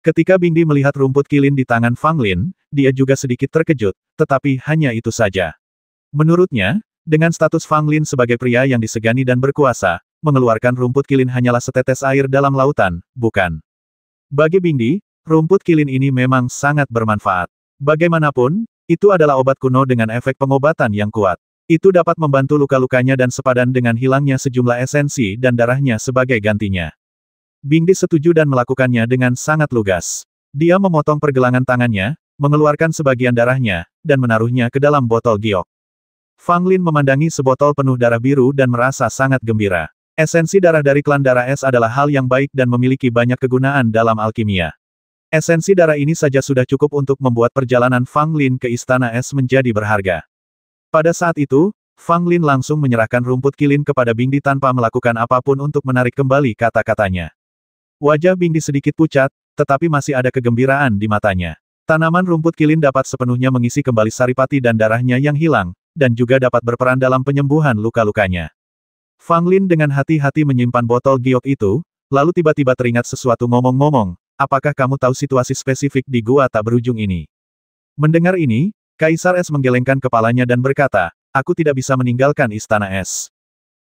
Ketika Bing Di melihat rumput kilin di tangan Fang Lin, dia juga sedikit terkejut, tetapi hanya itu saja. Menurutnya, dengan status Fang Lin sebagai pria yang disegani dan berkuasa, mengeluarkan rumput kilin hanyalah setetes air dalam lautan, bukan? Bagi Bing Di, rumput kilin ini memang sangat bermanfaat. Bagaimanapun, itu adalah obat kuno dengan efek pengobatan yang kuat. Itu dapat membantu luka-lukanya dan sepadan dengan hilangnya sejumlah esensi dan darahnya sebagai gantinya. Bing Di setuju dan melakukannya dengan sangat lugas. Dia memotong pergelangan tangannya, mengeluarkan sebagian darahnya, dan menaruhnya ke dalam botol giok. Fang Lin memandangi sebotol penuh darah biru dan merasa sangat gembira. Esensi darah dari klan darah es adalah hal yang baik dan memiliki banyak kegunaan dalam alkimia. Esensi darah ini saja sudah cukup untuk membuat perjalanan Fang Lin ke Istana Es menjadi berharga. Pada saat itu, Fang Lin langsung menyerahkan rumput kilin kepada Bing Di tanpa melakukan apapun untuk menarik kembali kata-katanya. Wajah Bing Di sedikit pucat, tetapi masih ada kegembiraan di matanya. Tanaman rumput kilin dapat sepenuhnya mengisi kembali saripati dan darahnya yang hilang, dan juga dapat berperan dalam penyembuhan luka-lukanya. Fang Lin dengan hati-hati menyimpan botol giok itu, lalu tiba-tiba teringat sesuatu ngomong-ngomong. Apakah kamu tahu situasi spesifik di gua tak berujung ini? Mendengar ini, Kaisar Es menggelengkan kepalanya dan berkata, aku tidak bisa meninggalkan Istana Es.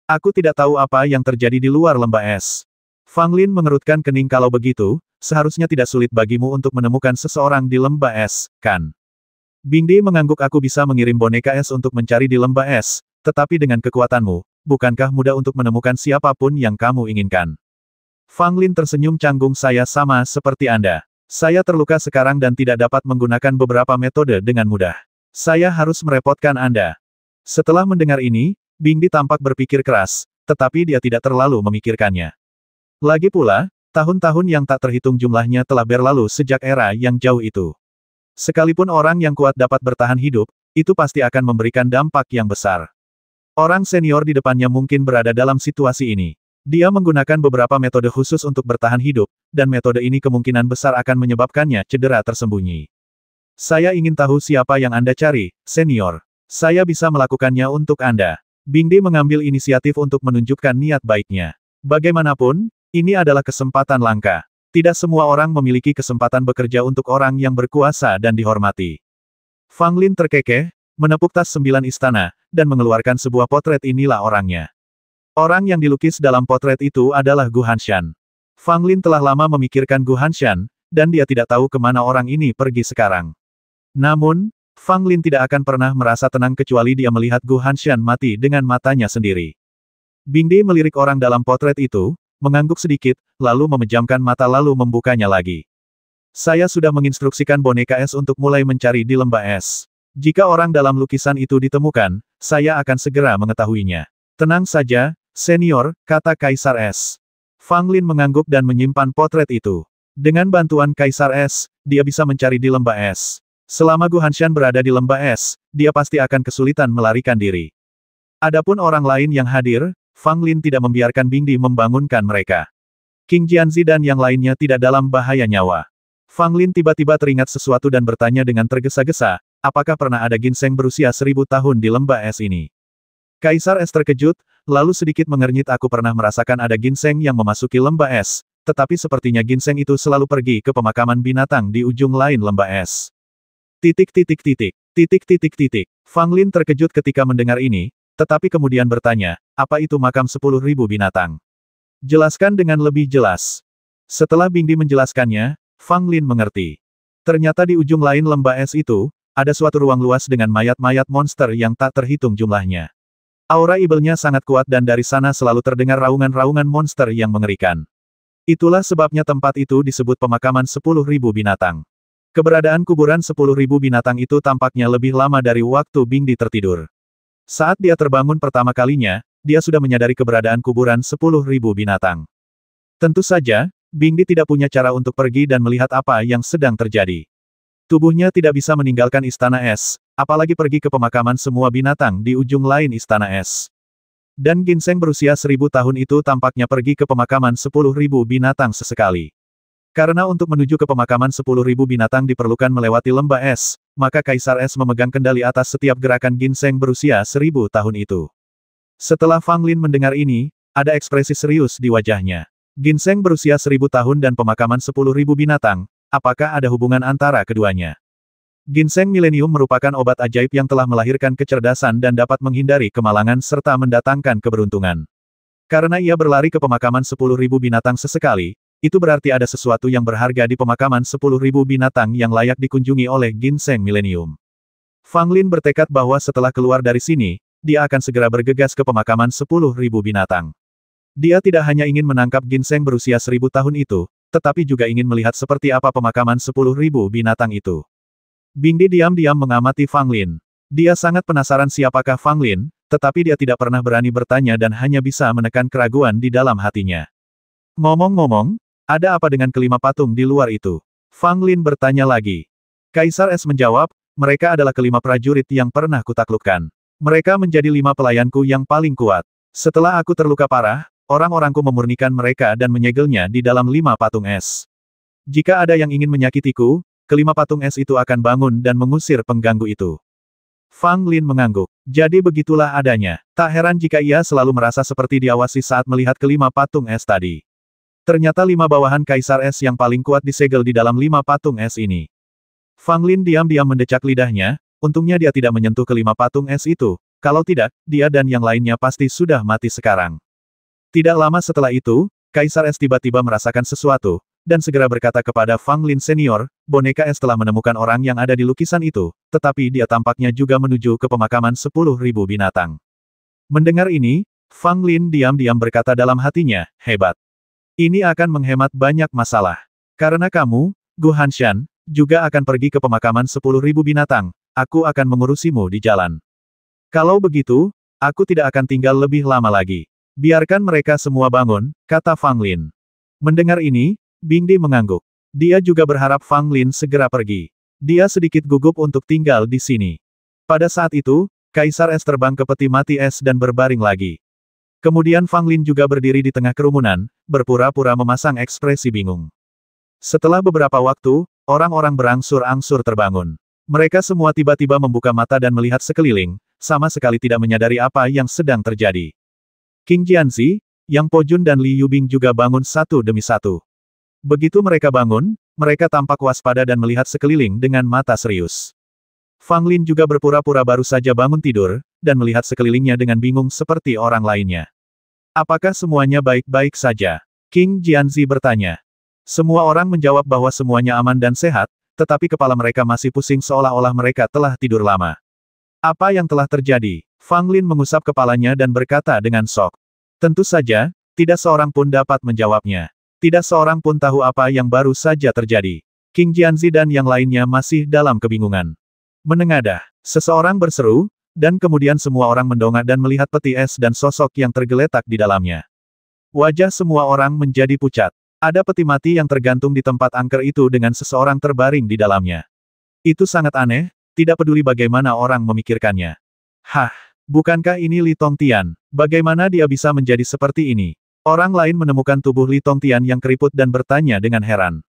Aku tidak tahu apa yang terjadi di luar lembah es. Fang Lin mengerutkan kening. Kalau begitu, seharusnya tidak sulit bagimu untuk menemukan seseorang di lembah es, kan? Bing Di mengangguk. Aku bisa mengirim boneka es untuk mencari di lembah es, tetapi dengan kekuatanmu, bukankah mudah untuk menemukan siapapun yang kamu inginkan? Fang Lin tersenyum canggung. Saya sama seperti Anda. Saya terluka sekarang dan tidak dapat menggunakan beberapa metode dengan mudah. Saya harus merepotkan Anda. Setelah mendengar ini, Bing Di tampak berpikir keras, tetapi dia tidak terlalu memikirkannya. Lagi pula, tahun-tahun yang tak terhitung jumlahnya telah berlalu sejak era yang jauh itu. Sekalipun orang yang kuat dapat bertahan hidup, itu pasti akan memberikan dampak yang besar. Orang senior di depannya mungkin berada dalam situasi ini. Dia menggunakan beberapa metode khusus untuk bertahan hidup, dan metode ini kemungkinan besar akan menyebabkannya cedera tersembunyi. Saya ingin tahu siapa yang Anda cari, senior. Saya bisa melakukannya untuk Anda. Bingdi mengambil inisiatif untuk menunjukkan niat baiknya. Bagaimanapun, ini adalah kesempatan langka. Tidak semua orang memiliki kesempatan bekerja untuk orang yang berkuasa dan dihormati. Fang Lin terkekeh, menepuk tas 9 istana, dan mengeluarkan sebuah potret. Inilah orangnya. Orang yang dilukis dalam potret itu adalah Gu Hanshan. Fang Lin telah lama memikirkan Gu Hanshan, dan dia tidak tahu kemana orang ini pergi sekarang. Namun, Fang Lin tidak akan pernah merasa tenang kecuali dia melihat Gu Hanshan mati dengan matanya sendiri. Bingdi melirik orang dalam potret itu, mengangguk sedikit, lalu memejamkan mata lalu membukanya lagi. Saya sudah menginstruksikan boneka es untuk mulai mencari di lembah es. Jika orang dalam lukisan itu ditemukan, saya akan segera mengetahuinya. Tenang saja, senior, kata Kaisar Es. Fang Lin mengangguk dan menyimpan potret itu. Dengan bantuan Kaisar Es, dia bisa mencari di lembah es. Selama Gu Hanshan berada di lembah es, dia pasti akan kesulitan melarikan diri. Adapun orang lain yang hadir, Fang Lin tidak membiarkan Bingdi membangunkan mereka. King Jianzi dan yang lainnya tidak dalam bahaya nyawa. Fang Lin tiba-tiba teringat sesuatu dan bertanya dengan tergesa-gesa, apakah pernah ada ginseng berusia 1000 tahun di lembah es ini? Kaisar Es terkejut, lalu sedikit mengernyit. Aku pernah merasakan ada ginseng yang memasuki lembah es, tetapi sepertinya ginseng itu selalu pergi ke pemakaman binatang di ujung lain lembah es. Fang Lin terkejut ketika mendengar ini, tetapi kemudian bertanya, apa itu makam 10.000 binatang? Jelaskan dengan lebih jelas. Setelah Bingdi menjelaskannya, Fang Lin mengerti. Ternyata di ujung lain lembah es itu, ada suatu ruang luas dengan mayat-mayat monster yang tak terhitung jumlahnya. Aura ibelnya sangat kuat dan dari sana selalu terdengar raungan-raungan monster yang mengerikan. Itulah sebabnya tempat itu disebut pemakaman 10.000 binatang. Keberadaan kuburan 10.000 binatang itu tampaknya lebih lama dari waktu Bingdi tertidur. Saat dia terbangun pertama kalinya, dia sudah menyadari keberadaan kuburan 10.000 binatang. Tentu saja, Bingdi tidak punya cara untuk pergi dan melihat apa yang sedang terjadi. Tubuhnya tidak bisa meninggalkan istana es, apalagi pergi ke pemakaman semua binatang di ujung lain istana es. Dan ginseng berusia 1000 tahun itu tampaknya pergi ke pemakaman 10.000 binatang sesekali. Karena untuk menuju ke pemakaman 10.000 binatang diperlukan melewati lembah es, maka Kaisar Es memegang kendali atas setiap gerakan ginseng berusia 1000 tahun itu. Setelah Fang Lin mendengar ini, ada ekspresi serius di wajahnya. Ginseng berusia 1000 tahun dan pemakaman 10.000 binatang, apakah ada hubungan antara keduanya? Ginseng milenium merupakan obat ajaib yang telah melahirkan kecerdasan dan dapat menghindari kemalangan serta mendatangkan keberuntungan. Karena ia berlari ke pemakaman 10.000 binatang sesekali, itu berarti ada sesuatu yang berharga di pemakaman 10.000 binatang yang layak dikunjungi oleh ginseng milenium. Fang Lin bertekad bahwa setelah keluar dari sini, dia akan segera bergegas ke pemakaman 10.000 binatang. Dia tidak hanya ingin menangkap ginseng berusia 1000 tahun itu, tetapi juga ingin melihat seperti apa pemakaman 10.000 binatang itu. Bingdi diam-diam mengamati Fang Lin. Dia sangat penasaran siapakah Fang Lin, tetapi dia tidak pernah berani bertanya dan hanya bisa menekan keraguan di dalam hatinya. Ngomong-ngomong, ada apa dengan kelima patung di luar itu? Fang Lin bertanya lagi. Kaisar Es menjawab, mereka adalah kelima prajurit yang pernah kutaklukkan. Mereka menjadi 5 pelayanku yang paling kuat. Setelah aku terluka parah, orang-orangku memurnikan mereka dan menyegelnya di dalam 5 patung es. Jika ada yang ingin menyakitiku, kelima patung es itu akan bangun dan mengusir pengganggu itu. Fang Lin mengangguk. Jadi begitulah adanya. Tak heran jika ia selalu merasa seperti diawasi saat melihat kelima patung es tadi. Ternyata 5 bawahan Kaisar Es yang paling kuat disegel di dalam 5 patung es ini. Fang Lin diam-diam mendecak lidahnya, untungnya dia tidak menyentuh kelima patung es itu, kalau tidak, dia dan yang lainnya pasti sudah mati sekarang. Tidak lama setelah itu, Kaisar Es tiba-tiba merasakan sesuatu, dan segera berkata kepada Fang Lin senior, boneka es telah menemukan orang yang ada di lukisan itu, tetapi dia tampaknya juga menuju ke pemakaman 10.000 binatang. Mendengar ini, Fang Lin diam-diam berkata dalam hatinya, hebat. Ini akan menghemat banyak masalah. Karena kamu, Gu Hanshan, juga akan pergi ke pemakaman 10.000 binatang, aku akan mengurusimu di jalan. Kalau begitu, aku tidak akan tinggal lebih lama lagi. Biarkan mereka semua bangun, kata Fang Lin. Mendengar ini, Bingdi mengangguk. Dia juga berharap Fang Lin segera pergi. Dia sedikit gugup untuk tinggal di sini. Pada saat itu, Kaisar Es terbang ke peti mati es dan berbaring lagi. Kemudian Fang Lin juga berdiri di tengah kerumunan, berpura-pura memasang ekspresi bingung. Setelah beberapa waktu, orang-orang berangsur-angsur terbangun. Mereka semua tiba-tiba membuka mata dan melihat sekeliling, sama sekali tidak menyadari apa yang sedang terjadi. King Jianzi, Yang Po Jun dan Li Yubing juga bangun satu demi satu. Begitu mereka bangun, mereka tampak waspada dan melihat sekeliling dengan mata serius. Fang Lin juga berpura-pura baru saja bangun tidur, dan melihat sekelilingnya dengan bingung seperti orang lainnya. Apakah semuanya baik-baik saja? King Jianzi bertanya. Semua orang menjawab bahwa semuanya aman dan sehat, tetapi kepala mereka masih pusing seolah-olah mereka telah tidur lama. Apa yang telah terjadi? Fang Lin mengusap kepalanya dan berkata dengan shock. Tentu saja, tidak seorang pun dapat menjawabnya. Tidak seorang pun tahu apa yang baru saja terjadi. King Jianzi dan yang lainnya masih dalam kebingungan. Menengadah, seseorang berseru, dan kemudian semua orang mendongak dan melihat peti es dan sosok yang tergeletak di dalamnya. Wajah semua orang menjadi pucat. Ada peti mati yang tergantung di tempat angker itu dengan seseorang terbaring di dalamnya. Itu sangat aneh, tidak peduli bagaimana orang memikirkannya. Hah, bukankah ini Li Tongtian? Bagaimana dia bisa menjadi seperti ini? Orang lain menemukan tubuh Li Tongtian yang keriput dan bertanya dengan heran.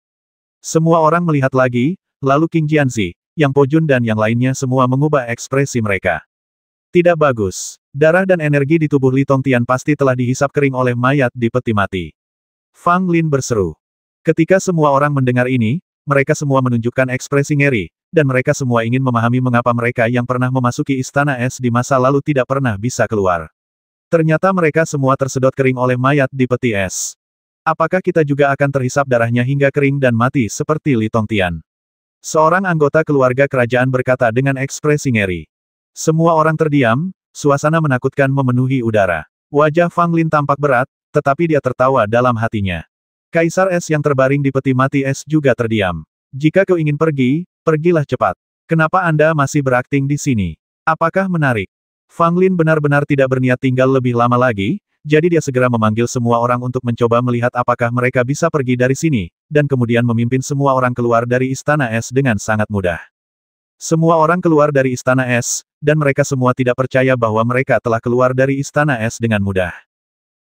Semua orang melihat lagi, lalu King Jianzi, Yang Po Jun dan yang lainnya semua mengubah ekspresi mereka. Tidak bagus. Darah dan energi di tubuh Li Tongtian pasti telah dihisap kering oleh mayat di peti mati. Fang Lin berseru. Ketika semua orang mendengar ini, mereka semua menunjukkan ekspresi ngeri, dan mereka semua ingin memahami mengapa mereka yang pernah memasuki istana es di masa lalu tidak pernah bisa keluar. Ternyata mereka semua tersedot kering oleh mayat di peti es. Apakah kita juga akan terhisap darahnya hingga kering dan mati seperti Li Tongtian? Seorang anggota keluarga kerajaan berkata dengan ekspresi ngeri. Semua orang terdiam, suasana menakutkan memenuhi udara. Wajah Fang Lin tampak berat, tetapi dia tertawa dalam hatinya. Kaisar es yang terbaring di peti mati es juga terdiam. Jika kau ingin pergi, pergilah cepat. Kenapa Anda masih berakting di sini? Apakah menarik? Fang Lin benar-benar tidak berniat tinggal lebih lama lagi, jadi dia segera memanggil semua orang untuk mencoba melihat apakah mereka bisa pergi dari sini, dan kemudian memimpin semua orang keluar dari istana es dengan sangat mudah. Semua orang keluar dari istana es, dan mereka semua tidak percaya bahwa mereka telah keluar dari istana es dengan mudah.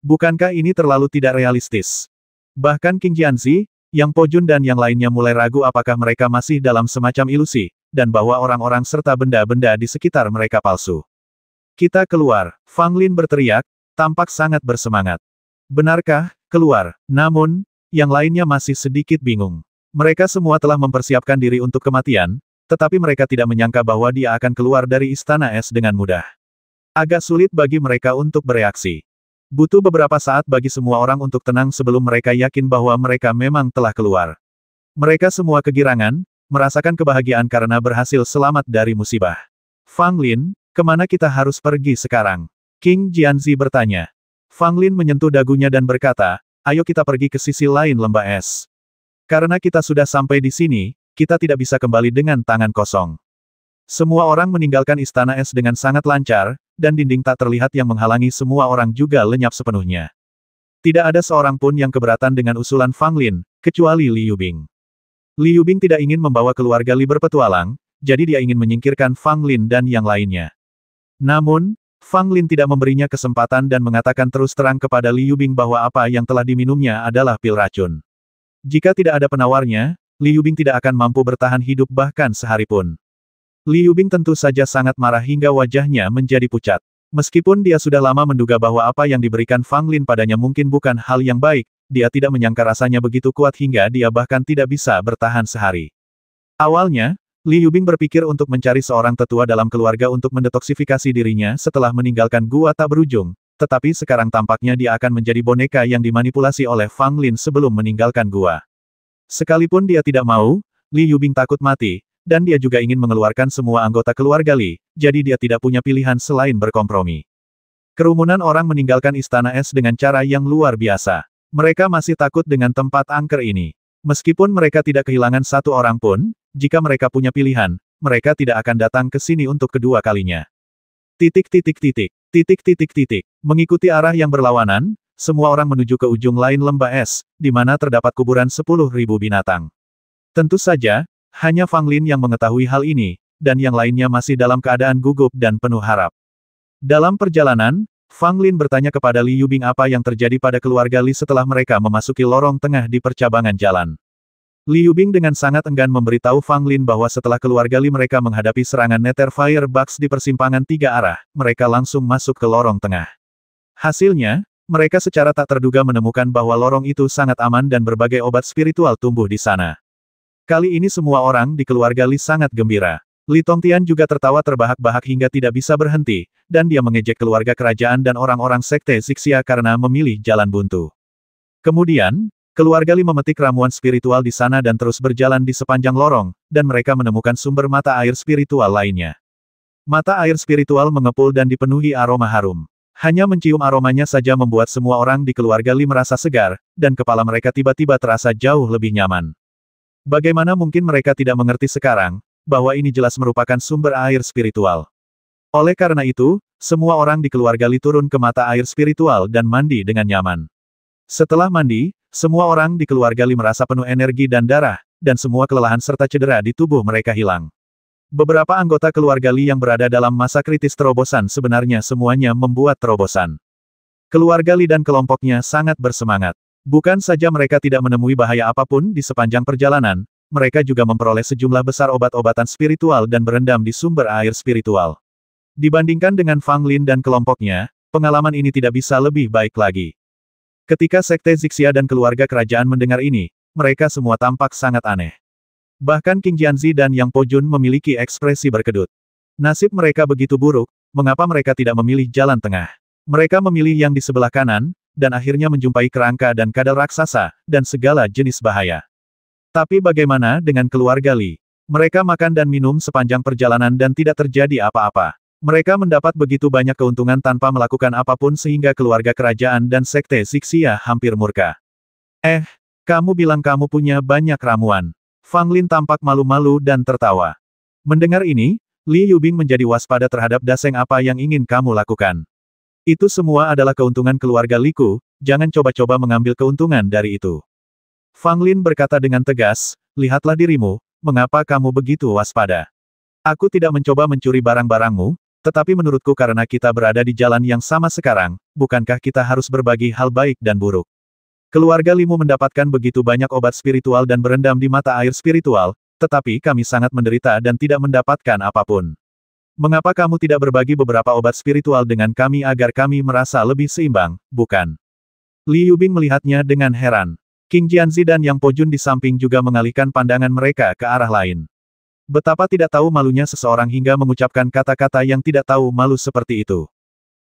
Bukankah ini terlalu tidak realistis? Bahkan King Jianzi, Yang Po Jun dan yang lainnya mulai ragu apakah mereka masih dalam semacam ilusi, dan bahwa orang-orang serta benda-benda di sekitar mereka palsu. Kita keluar, Fang Lin berteriak, tampak sangat bersemangat. Benarkah, keluar? Namun, yang lainnya masih sedikit bingung. Mereka semua telah mempersiapkan diri untuk kematian, tetapi mereka tidak menyangka bahwa dia akan keluar dari istana es dengan mudah. Agak sulit bagi mereka untuk bereaksi. Butuh beberapa saat bagi semua orang untuk tenang sebelum mereka yakin bahwa mereka memang telah keluar. Mereka semua kegirangan, merasakan kebahagiaan karena berhasil selamat dari musibah. Fang Lin, kemana kita harus pergi sekarang? King Jianzi bertanya. Fang Lin menyentuh dagunya dan berkata, ayo kita pergi ke sisi lain lembah es. Karena kita sudah sampai di sini, kita tidak bisa kembali dengan tangan kosong. Semua orang meninggalkan istana es dengan sangat lancar, dan dinding tak terlihat yang menghalangi semua orang juga lenyap sepenuhnya. Tidak ada seorang pun yang keberatan dengan usulan Fang Lin, kecuali Li Yubing. Li Yubing tidak ingin membawa keluarga Li berpetualang, jadi dia ingin menyingkirkan Fang Lin dan yang lainnya. Namun, Fang Lin tidak memberinya kesempatan dan mengatakan terus terang kepada Li Yubing bahwa apa yang telah diminumnya adalah pil racun. Jika tidak ada penawarnya, Li Yubing tidak akan mampu bertahan hidup bahkan sehari pun. Li Yubing tentu saja sangat marah hingga wajahnya menjadi pucat. Meskipun dia sudah lama menduga bahwa apa yang diberikan Fang Lin padanya mungkin bukan hal yang baik, dia tidak menyangka rasanya begitu kuat hingga dia bahkan tidak bisa bertahan sehari. Awalnya, Li Yubing berpikir untuk mencari seorang tetua dalam keluarga untuk mendetoksifikasi dirinya setelah meninggalkan gua tak berujung, tetapi sekarang tampaknya dia akan menjadi boneka yang dimanipulasi oleh Fang Lin sebelum meninggalkan gua. Sekalipun dia tidak mau, Li Yubing takut mati, dan dia juga ingin mengeluarkan semua anggota keluarga Li, jadi dia tidak punya pilihan selain berkompromi. Kerumunan orang meninggalkan istana es dengan cara yang luar biasa. Mereka masih takut dengan tempat angker ini. Meskipun mereka tidak kehilangan satu orang pun, jika mereka punya pilihan, mereka tidak akan datang ke sini untuk kedua kalinya. Titik titik titik, titik titik titik. Mengikuti arah yang berlawanan, semua orang menuju ke ujung lain lembah es, di mana terdapat kuburan 10.000 binatang. Tentu saja, hanya Fang Lin yang mengetahui hal ini, dan yang lainnya masih dalam keadaan gugup dan penuh harap. Dalam perjalanan, Fang Lin bertanya kepada Li Yubing apa yang terjadi pada keluarga Li setelah mereka memasuki lorong tengah di percabangan jalan. Liu Bing dengan sangat enggan memberitahu Fang Lin bahwa setelah keluarga Li mereka menghadapi serangan Nether Firebugs di persimpangan 3 arah, mereka langsung masuk ke lorong tengah. Hasilnya, mereka secara tak terduga menemukan bahwa lorong itu sangat aman dan berbagai obat spiritual tumbuh di sana. Kali ini semua orang di keluarga Li sangat gembira. Li Tongtian juga tertawa terbahak-bahak hingga tidak bisa berhenti, dan dia mengejek keluarga kerajaan dan orang-orang sekte Zixia karena memilih jalan buntu. Kemudian, keluarga Li memetik ramuan spiritual di sana dan terus berjalan di sepanjang lorong, dan mereka menemukan sumber mata air spiritual lainnya. Mata air spiritual mengepul dan dipenuhi aroma harum. Hanya mencium aromanya saja membuat semua orang di keluarga Li merasa segar, dan kepala mereka tiba-tiba terasa jauh lebih nyaman. Bagaimana mungkin mereka tidak mengerti sekarang, bahwa ini jelas merupakan sumber air spiritual. Oleh karena itu, semua orang di keluarga Li turun ke mata air spiritual dan mandi dengan nyaman. Setelah mandi, semua orang di keluarga Li merasa penuh energi dan darah, dan semua kelelahan serta cedera di tubuh mereka hilang. Beberapa anggota keluarga Li yang berada dalam masa kritis terobosan sebenarnya semuanya membuat terobosan. Keluarga Li dan kelompoknya sangat bersemangat. Bukan saja mereka tidak menemui bahaya apapun di sepanjang perjalanan, mereka juga memperoleh sejumlah besar obat-obatan spiritual dan berendam di sumber air spiritual. Dibandingkan dengan Fang Lin dan kelompoknya, pengalaman ini tidak bisa lebih baik lagi. Ketika Sekte Zixia dan keluarga kerajaan mendengar ini, mereka semua tampak sangat aneh. Bahkan King Jianzi dan Yang Po Jun memiliki ekspresi berkedut. Nasib mereka begitu buruk, mengapa mereka tidak memilih jalan tengah? Mereka memilih yang di sebelah kanan, dan akhirnya menjumpai kerangka dan kadal raksasa, dan segala jenis bahaya. Tapi bagaimana dengan keluarga Li? Mereka makan dan minum sepanjang perjalanan dan tidak terjadi apa-apa. Mereka mendapat begitu banyak keuntungan tanpa melakukan apapun sehingga keluarga kerajaan dan sekte Zixia hampir murka. Kamu bilang kamu punya banyak ramuan. Fang Lin tampak malu-malu dan tertawa. Mendengar ini, Li Yubing menjadi waspada terhadap daseng apa yang ingin kamu lakukan. Itu semua adalah keuntungan keluarga Liku, jangan coba-coba mengambil keuntungan dari itu. Fang Lin berkata dengan tegas, lihatlah dirimu, mengapa kamu begitu waspada? Aku tidak mencoba mencuri barang-barangmu, tetapi menurutku karena kita berada di jalan yang sama sekarang, bukankah kita harus berbagi hal baik dan buruk? Keluarga Limu mendapatkan begitu banyak obat spiritual dan berendam di mata air spiritual, tetapi kami sangat menderita dan tidak mendapatkan apapun. Mengapa kamu tidak berbagi beberapa obat spiritual dengan kami agar kami merasa lebih seimbang, bukan? Li Yubing melihatnya dengan heran. King Jianzi dan Yang Po Jun di samping juga mengalihkan pandangan mereka ke arah lain. Betapa tidak tahu malunya seseorang hingga mengucapkan kata-kata yang tidak tahu malu seperti itu.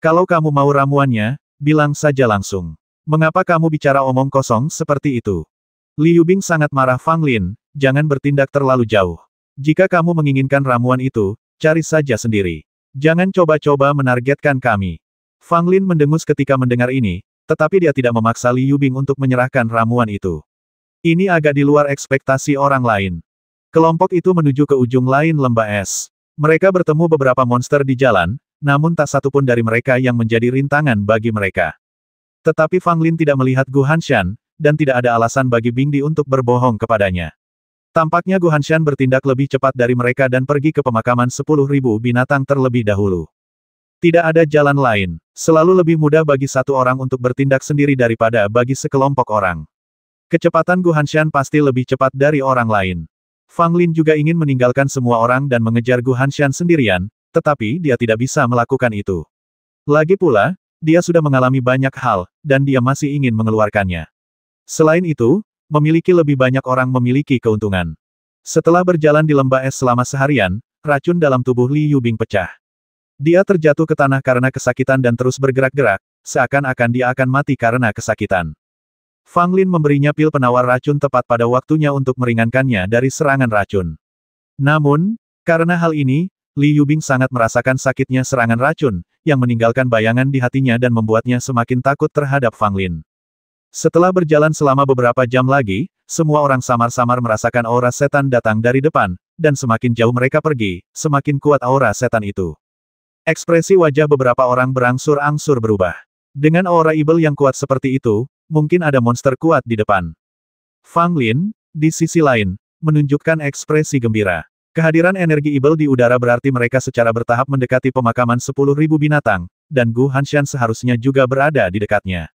Kalau kamu mau ramuannya, bilang saja langsung. Mengapa kamu bicara omong kosong seperti itu? Li Yubing sangat marah Fang Lin, jangan bertindak terlalu jauh. Jika kamu menginginkan ramuan itu, cari saja sendiri. Jangan coba-coba menargetkan kami. Fang Lin mendengus ketika mendengar ini, tetapi dia tidak memaksa Li Yubing untuk menyerahkan ramuan itu. Ini agak di luar ekspektasi orang lain. Kelompok itu menuju ke ujung lain lembah es. Mereka bertemu beberapa monster di jalan, namun tak satu pun dari mereka yang menjadi rintangan bagi mereka. Tetapi Fang Lin tidak melihat Gu Hanshan, dan tidak ada alasan bagi Bing Di untuk berbohong kepadanya. Tampaknya Gu Hanshan bertindak lebih cepat dari mereka dan pergi ke pemakaman 10.000 binatang terlebih dahulu. Tidak ada jalan lain. Selalu lebih mudah bagi satu orang untuk bertindak sendiri daripada bagi sekelompok orang. Kecepatan Gu Hanshan pasti lebih cepat dari orang lain. Fang Lin juga ingin meninggalkan semua orang dan mengejar Gu Hanshan sendirian, tetapi dia tidak bisa melakukan itu. Lagi pula, dia sudah mengalami banyak hal, dan dia masih ingin mengeluarkannya. Selain itu, memiliki lebih banyak orang memiliki keuntungan. Setelah berjalan di lembah es selama seharian, racun dalam tubuh Li Yubing pecah. Dia terjatuh ke tanah karena kesakitan dan terus bergerak-gerak, seakan-akan dia akan mati karena kesakitan. Fang Lin memberinya pil penawar racun tepat pada waktunya untuk meringankannya dari serangan racun. Namun, karena hal ini, Li Yubing sangat merasakan sakitnya serangan racun, yang meninggalkan bayangan di hatinya dan membuatnya semakin takut terhadap Fang Lin. Setelah berjalan selama beberapa jam lagi, semua orang samar-samar merasakan aura setan datang dari depan, dan semakin jauh mereka pergi, semakin kuat aura setan itu. Ekspresi wajah beberapa orang berangsur-angsur berubah. Dengan aura evil yang kuat seperti itu, mungkin ada monster kuat di depan. Fang Lin, di sisi lain, menunjukkan ekspresi gembira. Kehadiran energi evil di udara berarti mereka secara bertahap mendekati pemakaman 10.000 binatang, dan Gu Hanshan seharusnya juga berada di dekatnya.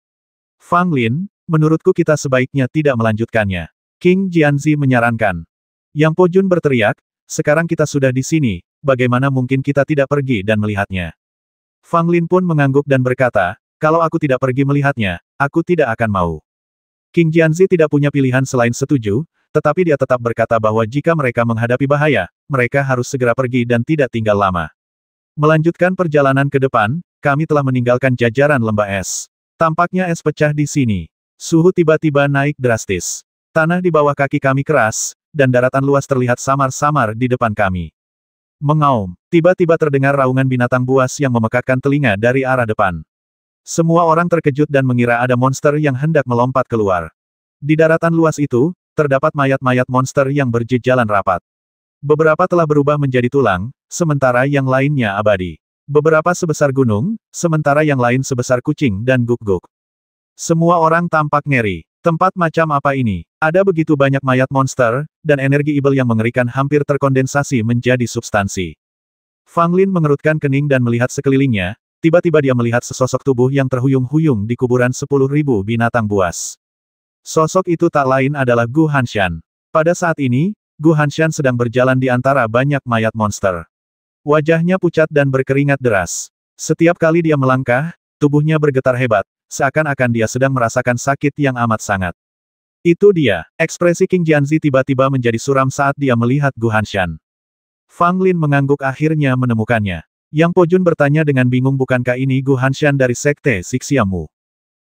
Fang Lin, menurutku kita sebaiknya tidak melanjutkannya. King Jianzi menyarankan. Yang Po Jun berteriak, sekarang kita sudah di sini, bagaimana mungkin kita tidak pergi dan melihatnya? Fang Lin pun mengangguk dan berkata, kalau aku tidak pergi melihatnya, aku tidak akan mau. King Jianzi tidak punya pilihan selain setuju, tetapi dia tetap berkata bahwa jika mereka menghadapi bahaya, mereka harus segera pergi dan tidak tinggal lama. Melanjutkan perjalanan ke depan, kami telah meninggalkan jajaran lembah es. Tampaknya es pecah di sini. Suhu tiba-tiba naik drastis. Tanah di bawah kaki kami keras, dan daratan luas terlihat samar-samar di depan kami. Mengaum, tiba-tiba terdengar raungan binatang buas yang memekakkan telinga dari arah depan. Semua orang terkejut dan mengira ada monster yang hendak melompat keluar. Di daratan luas itu, terdapat mayat-mayat monster yang berjejalan rapat. Beberapa telah berubah menjadi tulang, sementara yang lainnya abadi. Beberapa sebesar gunung, sementara yang lain sebesar kucing dan guk-guk. Semua orang tampak ngeri. Tempat macam apa ini? Ada begitu banyak mayat monster, dan energi ibel yang mengerikan hampir terkondensasi menjadi substansi. Fang Lin mengerutkan kening dan melihat sekelilingnya, tiba-tiba dia melihat sesosok tubuh yang terhuyung-huyung di kuburan 10.000 binatang buas. Sosok itu tak lain adalah Gu Hanshan. Pada saat ini, Gu Hanshan sedang berjalan di antara banyak mayat monster. Wajahnya pucat dan berkeringat deras. Setiap kali dia melangkah, tubuhnya bergetar hebat, seakan-akan dia sedang merasakan sakit yang amat sangat. Itu dia, ekspresi King Jianzi tiba-tiba menjadi suram saat dia melihat Gu Hanshan. Fang Lin mengangguk akhirnya menemukannya. Yang Po Jun bertanya dengan bingung bukankah ini Gu Hanshan dari Sekte Xixiamu?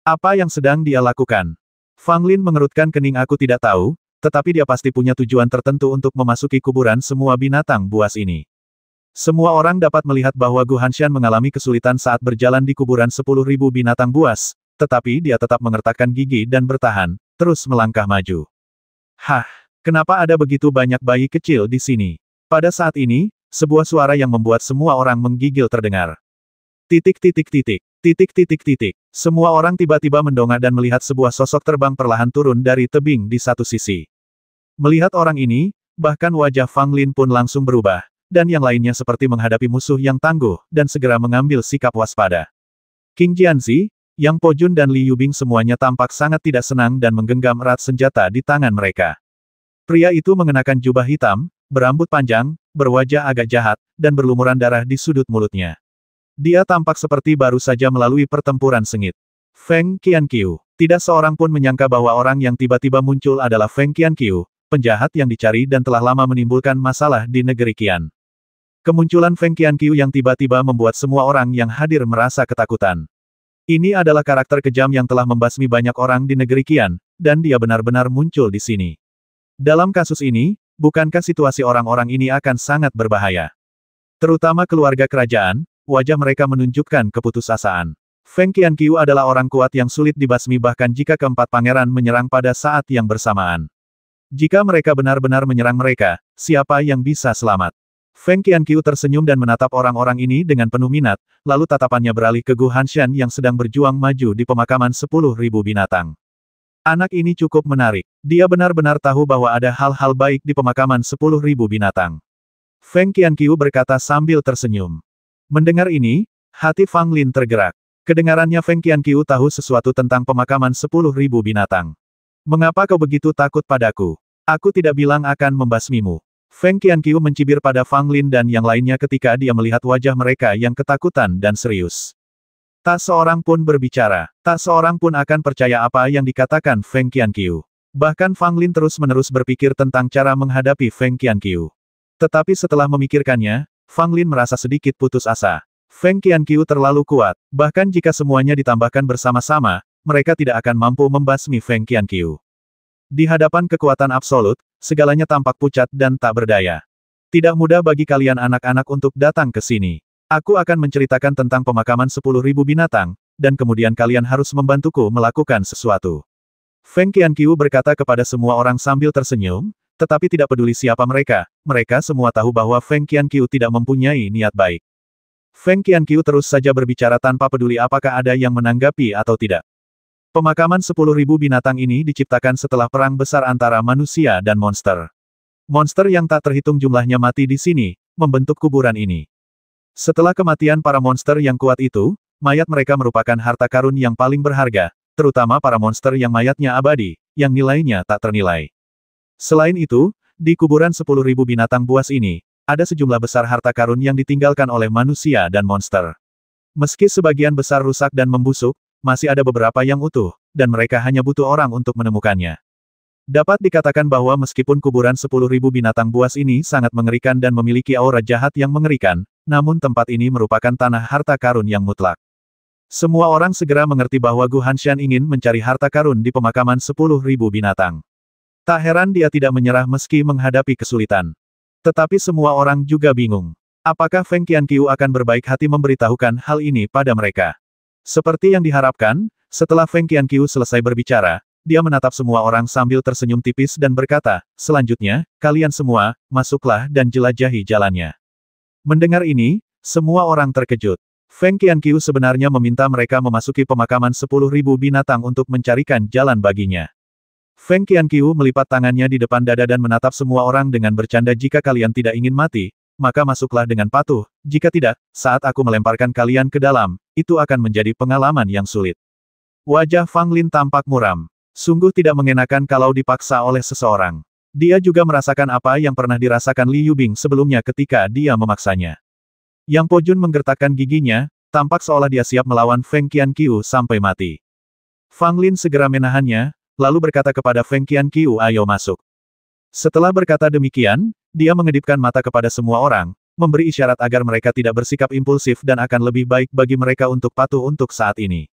Apa yang sedang dia lakukan? Fang Lin mengerutkan kening aku tidak tahu, tetapi dia pasti punya tujuan tertentu untuk memasuki kuburan semua binatang buas ini. Semua orang dapat melihat bahwa Gu Hanshan mengalami kesulitan saat berjalan di kuburan 10.000 binatang buas, tetapi dia tetap mengertakkan gigi dan bertahan, terus melangkah maju. Hah, kenapa ada begitu banyak bayi kecil di sini? Pada saat ini, sebuah suara yang membuat semua orang menggigil terdengar. Titik titik titik, titik titik titik. Semua orang tiba-tiba mendongak dan melihat sebuah sosok terbang perlahan turun dari tebing di satu sisi. Melihat orang ini, bahkan wajah Fang Lin pun langsung berubah, dan yang lainnya seperti menghadapi musuh yang tangguh, dan segera mengambil sikap waspada. King Jianzi, Yang Po Jun dan Li Yubing semuanya tampak sangat tidak senang dan menggenggam erat senjata di tangan mereka. Pria itu mengenakan jubah hitam, berambut panjang, berwajah agak jahat, dan berlumuran darah di sudut mulutnya. Dia tampak seperti baru saja melalui pertempuran sengit. Feng Qianqiu. Tidak seorang pun menyangka bahwa orang yang tiba-tiba muncul adalah Feng Qianqiu, penjahat yang dicari dan telah lama menimbulkan masalah di negeri Qian. Kemunculan Feng Qianqiu yang tiba-tiba membuat semua orang yang hadir merasa ketakutan. Ini adalah karakter kejam yang telah membasmi banyak orang di negeri Qian, dan dia benar-benar muncul di sini. Dalam kasus ini, bukankah situasi orang-orang ini akan sangat berbahaya? Terutama keluarga kerajaan, wajah mereka menunjukkan keputusasaan. Feng Qianqiu adalah orang kuat yang sulit dibasmi bahkan jika keempat pangeran menyerang pada saat yang bersamaan. Jika mereka benar-benar menyerang mereka, siapa yang bisa selamat? Feng Qianqiu tersenyum dan menatap orang-orang ini dengan penuh minat, lalu tatapannya beralih ke Gu Hanshan yang sedang berjuang maju di pemakaman 10.000 binatang. Anak ini cukup menarik. Dia benar-benar tahu bahwa ada hal-hal baik di pemakaman 10.000 binatang. Feng Qianqiu berkata sambil tersenyum. Mendengar ini, hati Fang Lin tergerak. Kedengarannya Feng Qianqiu tahu sesuatu tentang pemakaman 10.000 binatang. Mengapa kau begitu takut padaku? Aku tidak bilang akan membasmimu. Feng Qianqiu mencibir pada Fang Lin dan yang lainnya ketika dia melihat wajah mereka yang ketakutan dan serius. Tak seorang pun berbicara, tak seorang pun akan percaya apa yang dikatakan Feng Qianqiu. Bahkan Fang Lin terus-menerus berpikir tentang cara menghadapi Feng Qianqiu. Tetapi setelah memikirkannya, Fang Lin merasa sedikit putus asa. Feng Qianqiu terlalu kuat, bahkan jika semuanya ditambahkan bersama-sama, mereka tidak akan mampu membasmi Feng Qianqiu. Di hadapan kekuatan absolut, segalanya tampak pucat dan tak berdaya. Tidak mudah bagi kalian anak-anak untuk datang ke sini. Aku akan menceritakan tentang pemakaman 10.000 binatang, dan kemudian kalian harus membantuku melakukan sesuatu. Feng Qianqiu berkata kepada semua orang sambil tersenyum, tetapi tidak peduli siapa mereka, mereka semua tahu bahwa Feng Qianqiu tidak mempunyai niat baik. Feng Qianqiu terus saja berbicara tanpa peduli apakah ada yang menanggapi atau tidak. Pemakaman 10.000 binatang ini diciptakan setelah perang besar antara manusia dan monster. Monster yang tak terhitung jumlahnya mati di sini, membentuk kuburan ini. Setelah kematian para monster yang kuat itu, mayat mereka merupakan harta karun yang paling berharga, terutama para monster yang mayatnya abadi, yang nilainya tak ternilai. Selain itu, di kuburan 10.000 binatang buas ini, ada sejumlah besar harta karun yang ditinggalkan oleh manusia dan monster. Meski sebagian besar rusak dan membusuk, masih ada beberapa yang utuh, dan mereka hanya butuh orang untuk menemukannya. Dapat dikatakan bahwa meskipun kuburan 10.000 binatang buas ini sangat mengerikan dan memiliki aura jahat yang mengerikan, namun tempat ini merupakan tanah harta karun yang mutlak. Semua orang segera mengerti bahwa Gu Hanshan ingin mencari harta karun di pemakaman 10.000 binatang. Tak heran dia tidak menyerah meski menghadapi kesulitan. Tetapi semua orang juga bingung. Apakah Feng Qianqiu akan berbaik hati memberitahukan hal ini pada mereka? Seperti yang diharapkan, setelah Feng Qianqiu selesai berbicara, dia menatap semua orang sambil tersenyum tipis dan berkata, selanjutnya, kalian semua, masuklah dan jelajahi jalannya. Mendengar ini, semua orang terkejut. Feng Qianqiu sebenarnya meminta mereka memasuki pemakaman 10.000 binatang untuk mencarikan jalan baginya. Feng Qianqiu melipat tangannya di depan dada dan menatap semua orang dengan bercanda, jika kalian tidak ingin mati, maka masuklah dengan patuh, jika tidak, saat aku melemparkan kalian ke dalam, itu akan menjadi pengalaman yang sulit. Wajah Fang Lin tampak muram. Sungguh tidak mengenakan kalau dipaksa oleh seseorang. Dia juga merasakan apa yang pernah dirasakan Li Yubing sebelumnya ketika dia memaksanya. Yang Po Jun menggertakkan giginya, tampak seolah dia siap melawan Feng Qianqiu sampai mati. Fang Lin segera menahannya, lalu berkata kepada Feng Qianqiu, ayo masuk. Setelah berkata demikian, dia mengedipkan mata kepada semua orang, memberi isyarat agar mereka tidak bersikap impulsif dan akan lebih baik bagi mereka untuk patuh untuk saat ini.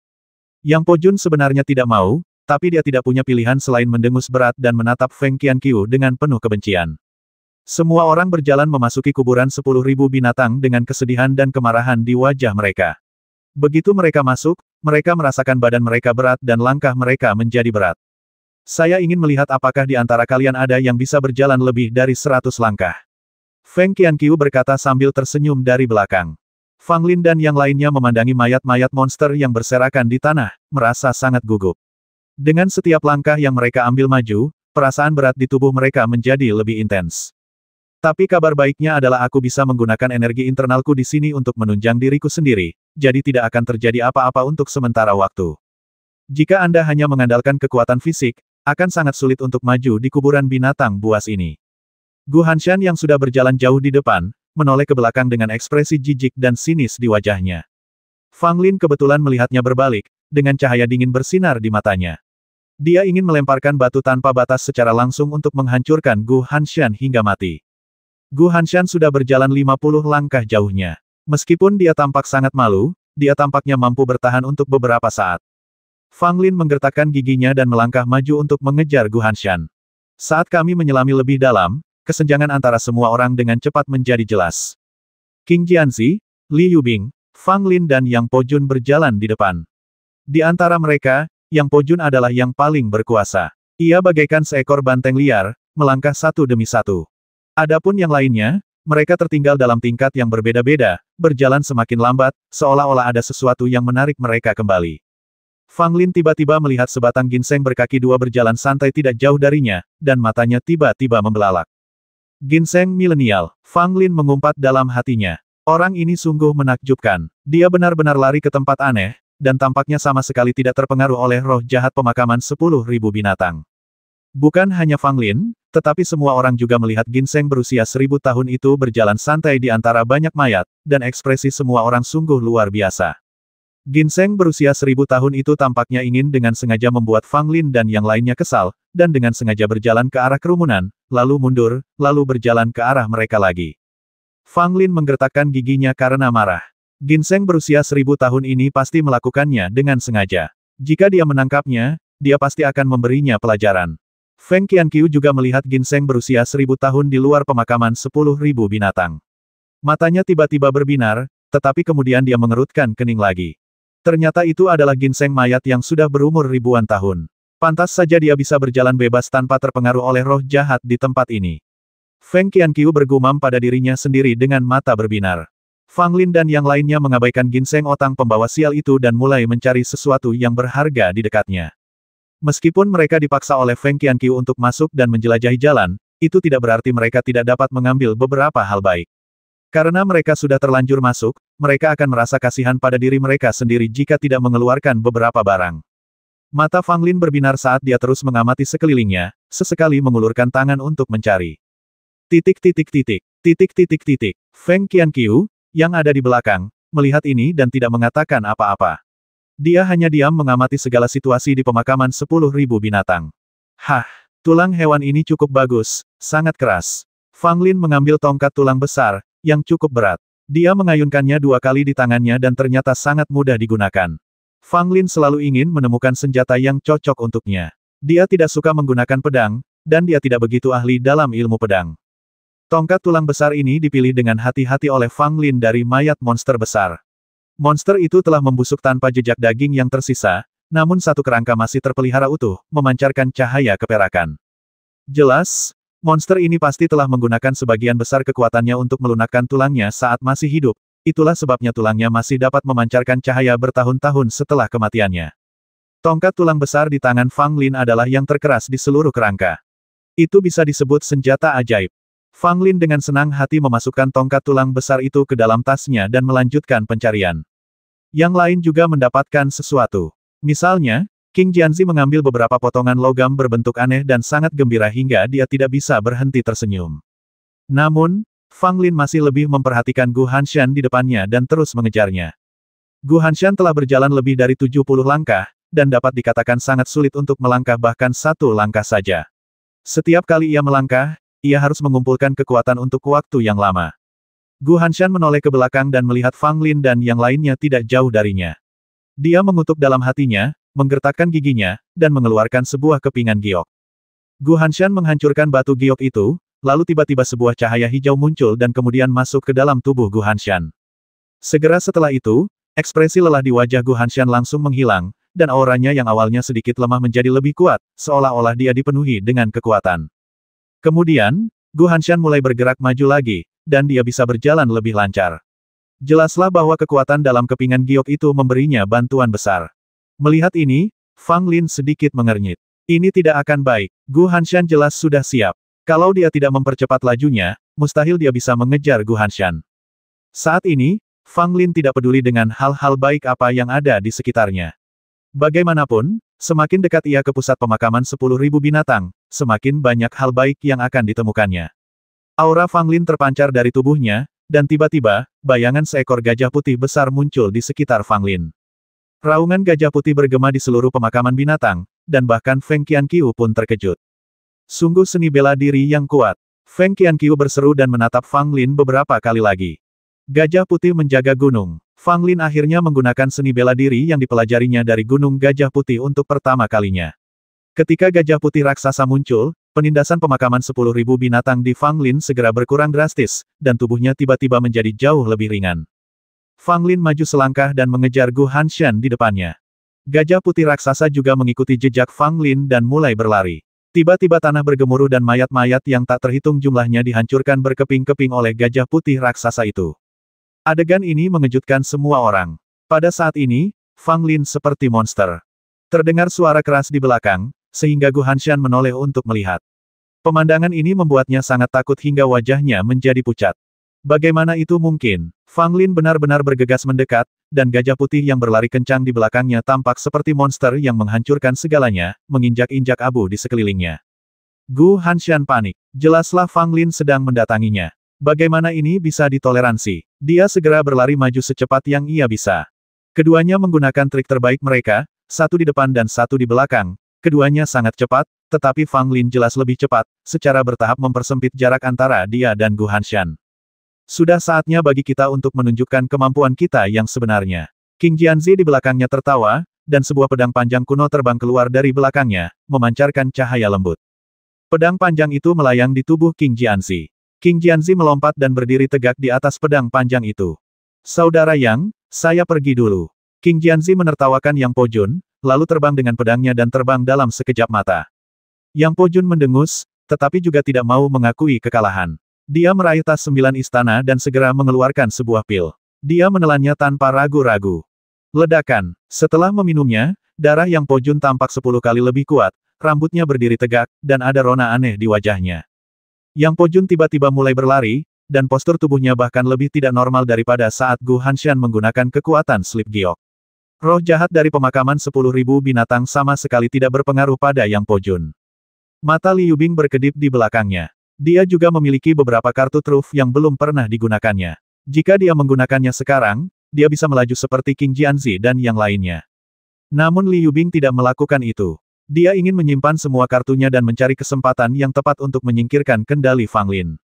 Yang Po Jun sebenarnya tidak mau, tapi dia tidak punya pilihan selain mendengus berat dan menatap Feng Qianqiu dengan penuh kebencian. Semua orang berjalan memasuki kuburan 10.000 binatang dengan kesedihan dan kemarahan di wajah mereka. Begitu mereka masuk, mereka merasakan badan mereka berat dan langkah mereka menjadi berat. Saya ingin melihat apakah di antara kalian ada yang bisa berjalan lebih dari 100 langkah. Feng Qianqiu berkata sambil tersenyum dari belakang. Fang Lin dan yang lainnya memandangi mayat-mayat monster yang berserakan di tanah, merasa sangat gugup. Dengan setiap langkah yang mereka ambil maju, perasaan berat di tubuh mereka menjadi lebih intens. Tapi kabar baiknya adalah aku bisa menggunakan energi internalku di sini untuk menunjang diriku sendiri, jadi tidak akan terjadi apa-apa untuk sementara waktu. Jika Anda hanya mengandalkan kekuatan fisik, akan sangat sulit untuk maju di kuburan binatang buas ini. Gu Hanshan yang sudah berjalan jauh di depan, menoleh ke belakang dengan ekspresi jijik dan sinis di wajahnya. Fang Lin kebetulan melihatnya berbalik, dengan cahaya dingin bersinar di matanya. Dia ingin melemparkan batu tanpa batas secara langsung untuk menghancurkan Gu Hanshan hingga mati. Gu Hanshan sudah berjalan 50 langkah jauhnya. Meskipun dia tampak sangat malu, dia tampaknya mampu bertahan untuk beberapa saat. Fang Lin menggertakkan giginya dan melangkah maju untuk mengejar Gu Hanshan. Saat kami menyelami lebih dalam, kesenjangan antara semua orang dengan cepat menjadi jelas. Qing Jianzi, Li Yubing, Fang Lin dan Yang Po Jun berjalan di depan. Di antara mereka, Yang Po Jun adalah yang paling berkuasa. Ia bagaikan seekor banteng liar, melangkah satu demi satu. Adapun yang lainnya, mereka tertinggal dalam tingkat yang berbeda-beda, berjalan semakin lambat, seolah-olah ada sesuatu yang menarik mereka kembali. Fang Lin tiba-tiba melihat sebatang ginseng berkaki dua berjalan santai tidak jauh darinya, dan matanya tiba-tiba membelalak. Ginseng milenial, Fang Lin mengumpat dalam hatinya. Orang ini sungguh menakjubkan. Dia benar-benar lari ke tempat aneh, dan tampaknya sama sekali tidak terpengaruh oleh roh jahat pemakaman 10.000 binatang. Bukan hanya Fang Lin, tetapi semua orang juga melihat ginseng berusia 1000 tahun itu berjalan santai di antara banyak mayat, dan ekspresi semua orang sungguh luar biasa. Ginseng berusia 1000 tahun itu tampaknya ingin dengan sengaja membuat Fang Lin dan yang lainnya kesal, dan dengan sengaja berjalan ke arah kerumunan, lalu mundur, lalu berjalan ke arah mereka lagi. Fang Lin menggertakkan giginya karena marah. Ginseng berusia 1000 tahun ini pasti melakukannya dengan sengaja. Jika dia menangkapnya, dia pasti akan memberinya pelajaran. Feng Qianqiu juga melihat ginseng berusia 1000 tahun di luar pemakaman 10.000 binatang. Matanya tiba-tiba berbinar, tetapi kemudian dia mengerutkan kening lagi. Ternyata itu adalah ginseng mayat yang sudah berumur ribuan tahun. Pantas saja dia bisa berjalan bebas tanpa terpengaruh oleh roh jahat di tempat ini. Feng Qianqiu bergumam pada dirinya sendiri dengan mata berbinar. Fang Lin dan yang lainnya mengabaikan ginseng otang pembawa sial itu dan mulai mencari sesuatu yang berharga di dekatnya. Meskipun mereka dipaksa oleh Feng Qianqiu untuk masuk dan menjelajahi jalan, itu tidak berarti mereka tidak dapat mengambil beberapa hal baik. Karena mereka sudah terlanjur masuk, mereka akan merasa kasihan pada diri mereka sendiri jika tidak mengeluarkan beberapa barang. Mata Fang Lin berbinar saat dia terus mengamati sekelilingnya, sesekali mengulurkan tangan untuk mencari. Titik titik titik, titik titik titik. Feng Qianqiu, yang ada di belakang, melihat ini dan tidak mengatakan apa-apa. Dia hanya diam mengamati segala situasi di pemakaman 10.000 binatang. Hah, tulang hewan ini cukup bagus, sangat keras. Fang Lin mengambil tongkat tulang besar, yang cukup berat. Dia mengayunkannya 2 kali di tangannya dan ternyata sangat mudah digunakan. Fang Lin selalu ingin menemukan senjata yang cocok untuknya. Dia tidak suka menggunakan pedang, dan dia tidak begitu ahli dalam ilmu pedang. Tongkat tulang besar ini dipilih dengan hati-hati oleh Fang Lin dari mayat monster besar. Monster itu telah membusuk tanpa jejak daging yang tersisa, namun satu kerangka masih terpelihara utuh, memancarkan cahaya keperakan. Jelas, monster ini pasti telah menggunakan sebagian besar kekuatannya untuk melunakkan tulangnya saat masih hidup. Itulah sebabnya tulangnya masih dapat memancarkan cahaya bertahun-tahun setelah kematiannya. Tongkat tulang besar di tangan Fang Lin adalah yang terkeras di seluruh kerangka. Itu bisa disebut senjata ajaib. Fang Lin dengan senang hati memasukkan tongkat tulang besar itu ke dalam tasnya dan melanjutkan pencarian. Yang lain juga mendapatkan sesuatu. Misalnya, King Jianzi mengambil beberapa potongan logam berbentuk aneh dan sangat gembira hingga dia tidak bisa berhenti tersenyum. Namun, Fang Lin masih lebih memperhatikan Gu Hanshan di depannya dan terus mengejarnya. Gu Hanshan telah berjalan lebih dari 70 langkah, dan dapat dikatakan sangat sulit untuk melangkah bahkan 1 langkah saja. Setiap kali ia melangkah, ia harus mengumpulkan kekuatan untuk waktu yang lama. Gu Hanshan menoleh ke belakang dan melihat Fang Lin dan yang lainnya tidak jauh darinya. Dia mengutuk dalam hatinya, menggertakkan giginya, dan mengeluarkan sebuah kepingan giok. Gu Hanshan menghancurkan batu giok itu, lalu tiba-tiba sebuah cahaya hijau muncul dan kemudian masuk ke dalam tubuh Gu Hanshan. Segera setelah itu, ekspresi lelah di wajah Gu Hanshan langsung menghilang, dan auranya yang awalnya sedikit lemah menjadi lebih kuat, seolah-olah dia dipenuhi dengan kekuatan. Kemudian, Gu Hanshan mulai bergerak maju lagi, dan dia bisa berjalan lebih lancar. Jelaslah bahwa kekuatan dalam kepingan giok itu memberinya bantuan besar. Melihat ini, Fang Lin sedikit mengernyit. Ini tidak akan baik. Gu Hanshan jelas sudah siap. Kalau dia tidak mempercepat lajunya, mustahil dia bisa mengejar Gu Hanshan. Saat ini, Fang Lin tidak peduli dengan hal-hal baik apa yang ada di sekitarnya. Bagaimanapun, semakin dekat ia ke pusat pemakaman 10.000 binatang, semakin banyak hal baik yang akan ditemukannya. Aura Fang Lin terpancar dari tubuhnya, dan tiba-tiba, bayangan seekor gajah putih besar muncul di sekitar Fang Lin. Raungan gajah putih bergema di seluruh pemakaman binatang, dan bahkan Feng Qianqiu pun terkejut. Sungguh seni bela diri yang kuat. Feng Qianqiu berseru dan menatap Fang Lin beberapa kali lagi. Gajah putih menjaga gunung. Fang Lin akhirnya menggunakan seni bela diri yang dipelajarinya dari Gunung Gajah Putih untuk pertama kalinya. Ketika gajah putih raksasa muncul, penindasan pemakaman 10.000 binatang di Fang Lin segera berkurang drastis, dan tubuhnya tiba-tiba menjadi jauh lebih ringan. Fang Lin maju selangkah dan mengejar Gu Hanshan di depannya. Gajah putih raksasa juga mengikuti jejak Fang Lin dan mulai berlari. Tiba-tiba tanah bergemuruh dan mayat-mayat yang tak terhitung jumlahnya dihancurkan berkeping-keping oleh gajah putih raksasa itu. Adegan ini mengejutkan semua orang. Pada saat ini, Fang Lin seperti monster. Terdengar suara keras di belakang, sehingga Gu Hanshan menoleh untuk melihat. Pemandangan ini membuatnya sangat takut hingga wajahnya menjadi pucat. Bagaimana itu mungkin? Fang Lin benar-benar bergegas mendekat, dan gajah putih yang berlari kencang di belakangnya tampak seperti monster yang menghancurkan segalanya, menginjak-injak abu di sekelilingnya. Gu Hanshan panik. Jelaslah Fang Lin sedang mendatanginya. Bagaimana ini bisa ditoleransi? Dia segera berlari maju secepat yang ia bisa. Keduanya menggunakan trik terbaik mereka, satu di depan dan satu di belakang. Keduanya sangat cepat, tetapi Fang Lin jelas lebih cepat, secara bertahap mempersempit jarak antara dia dan Gu Hanshan. Sudah saatnya bagi kita untuk menunjukkan kemampuan kita yang sebenarnya. King Jianzi di belakangnya tertawa, dan sebuah pedang panjang kuno terbang keluar dari belakangnya, memancarkan cahaya lembut. Pedang panjang itu melayang di tubuh King Jianzi. King Jianzi melompat dan berdiri tegak di atas pedang panjang itu. Saudara Yang, saya pergi dulu. King Jianzi menertawakan Yang Po Jun, lalu terbang dengan pedangnya dan terbang dalam sekejap mata. Yang Po Jun mendengus, tetapi juga tidak mau mengakui kekalahan. Dia meraih tas 9 istana dan segera mengeluarkan sebuah pil. Dia menelannya tanpa ragu-ragu. Ledakan. Setelah meminumnya, darah Yang Po Jun tampak 10 kali lebih kuat, rambutnya berdiri tegak, dan ada rona aneh di wajahnya. Yang Po Jun tiba-tiba mulai berlari, dan postur tubuhnya bahkan lebih tidak normal daripada saat Gu Hanshan menggunakan kekuatan slip giok. Roh jahat dari pemakaman 10.000 binatang sama sekali tidak berpengaruh pada Yang Po Jun. Mata Liu Bing berkedip di belakangnya. Dia juga memiliki beberapa kartu truf yang belum pernah digunakannya. Jika dia menggunakannya sekarang, dia bisa melaju seperti King Jianzi dan yang lainnya. Namun Liu Bing tidak melakukan itu. Dia ingin menyimpan semua kartunya dan mencari kesempatan yang tepat untuk menyingkirkan kendali Fang Lin.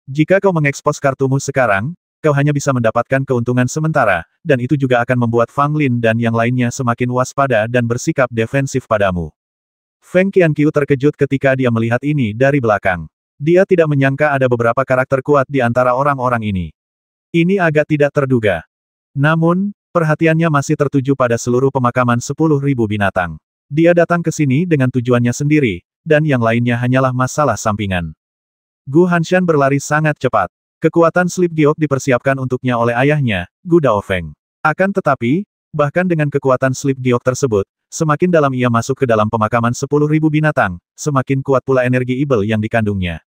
Jika kau mengekspos kartumu sekarang, kau hanya bisa mendapatkan keuntungan sementara, dan itu juga akan membuat Fang Lin dan yang lainnya semakin waspada dan bersikap defensif padamu. Feng Qianqiu terkejut ketika dia melihat ini dari belakang. Dia tidak menyangka ada beberapa karakter kuat di antara orang-orang ini. Ini agak tidak terduga. Namun, perhatiannya masih tertuju pada seluruh pemakaman 10.000 binatang. Dia datang ke sini dengan tujuannya sendiri, dan yang lainnya hanyalah masalah sampingan. Gu Hanshan berlari sangat cepat. Kekuatan Sleep Giok dipersiapkan untuknya oleh ayahnya, Gu Daofeng. Akan tetapi, bahkan dengan kekuatan Sleep Giok tersebut, semakin dalam ia masuk ke dalam pemakaman 10.000 binatang, semakin kuat pula energi Ibel yang dikandungnya.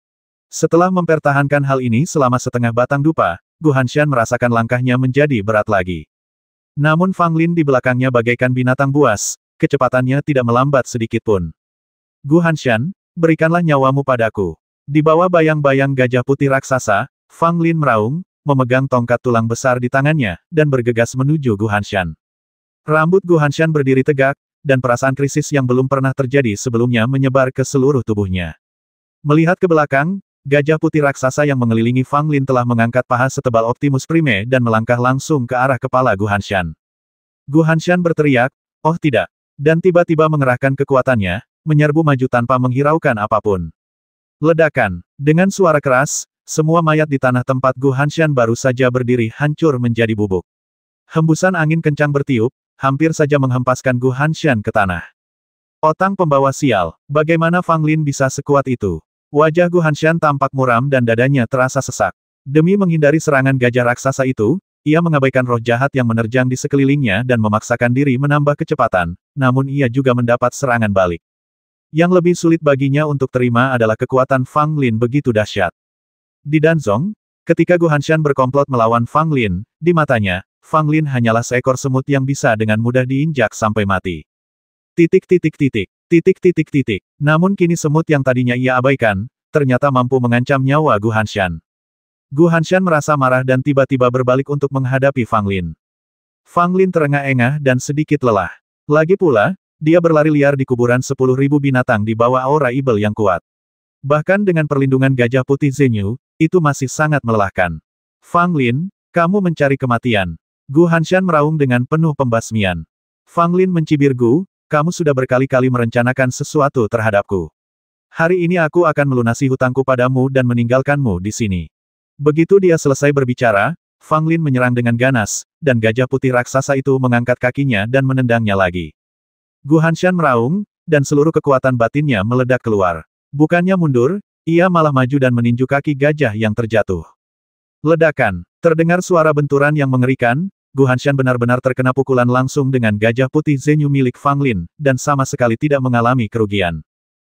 Setelah mempertahankan hal ini selama setengah batang dupa, Gu Hanshan merasakan langkahnya menjadi berat lagi. Namun Fang Lin di belakangnya bagaikan binatang buas, kecepatannya tidak melambat sedikitpun. Gu Hanshan, berikanlah nyawamu padaku. Di bawah bayang-bayang gajah putih raksasa, Fang Lin meraung, memegang tongkat tulang besar di tangannya, dan bergegas menuju Gu Hanshan. Rambut Gu Hanshan berdiri tegak, dan perasaan krisis yang belum pernah terjadi sebelumnya menyebar ke seluruh tubuhnya. Melihat ke belakang, gajah putih raksasa yang mengelilingi Fang Lin telah mengangkat paha setebal Optimus Prime dan melangkah langsung ke arah kepala Gu Hanshan. Gu Hanshan berteriak, "Oh tidak!" dan tiba-tiba mengerahkan kekuatannya, menyerbu maju tanpa menghiraukan apapun. Ledakan. Dengan suara keras, semua mayat di tanah tempat Gu Hanshan baru saja berdiri hancur menjadi bubuk. Hembusan angin kencang bertiup, hampir saja menghempaskan Gu Hanshan ke tanah. Otang pembawa sial, bagaimana Fang Lin bisa sekuat itu? Wajah Gu Hanshan tampak muram dan dadanya terasa sesak. Demi menghindari serangan gajah raksasa itu, ia mengabaikan roh jahat yang menerjang di sekelilingnya dan memaksakan diri menambah kecepatan, namun ia juga mendapat serangan balik. Yang lebih sulit baginya untuk terima adalah kekuatan Fang Lin begitu dahsyat. Di Danzong, ketika Gu Hanshan berkomplot melawan Fang Lin, di matanya, Fang Lin hanyalah seekor semut yang bisa dengan mudah diinjak sampai mati. Namun kini semut yang tadinya ia abaikan, ternyata mampu mengancam nyawa Gu Hanshan. Gu Hanshan merasa marah dan tiba-tiba berbalik untuk menghadapi Fang Lin. Fang Lin terengah-engah dan sedikit lelah. Lagi pula, dia berlari liar di kuburan 10.000 binatang di bawah aura Ibel yang kuat. Bahkan dengan perlindungan gajah putih Zenyu, itu masih sangat melelahkan. Fang Lin, kamu mencari kematian. Gu Hanshan meraung dengan penuh pembasmian. Fang Lin mencibir Gu, kamu sudah berkali-kali merencanakan sesuatu terhadapku. Hari ini aku akan melunasi hutangku padamu dan meninggalkanmu di sini. Begitu dia selesai berbicara, Fang Lin menyerang dengan ganas, dan gajah putih raksasa itu mengangkat kakinya dan menendangnya lagi. Gu Hanshan meraung, dan seluruh kekuatan batinnya meledak keluar. Bukannya mundur, ia malah maju dan meninju kaki gajah yang terjatuh. Ledakan. Terdengar suara benturan yang mengerikan, Gu Hanshan benar-benar terkena pukulan langsung dengan gajah putih Zenyu milik Fang Lin, dan sama sekali tidak mengalami kerugian.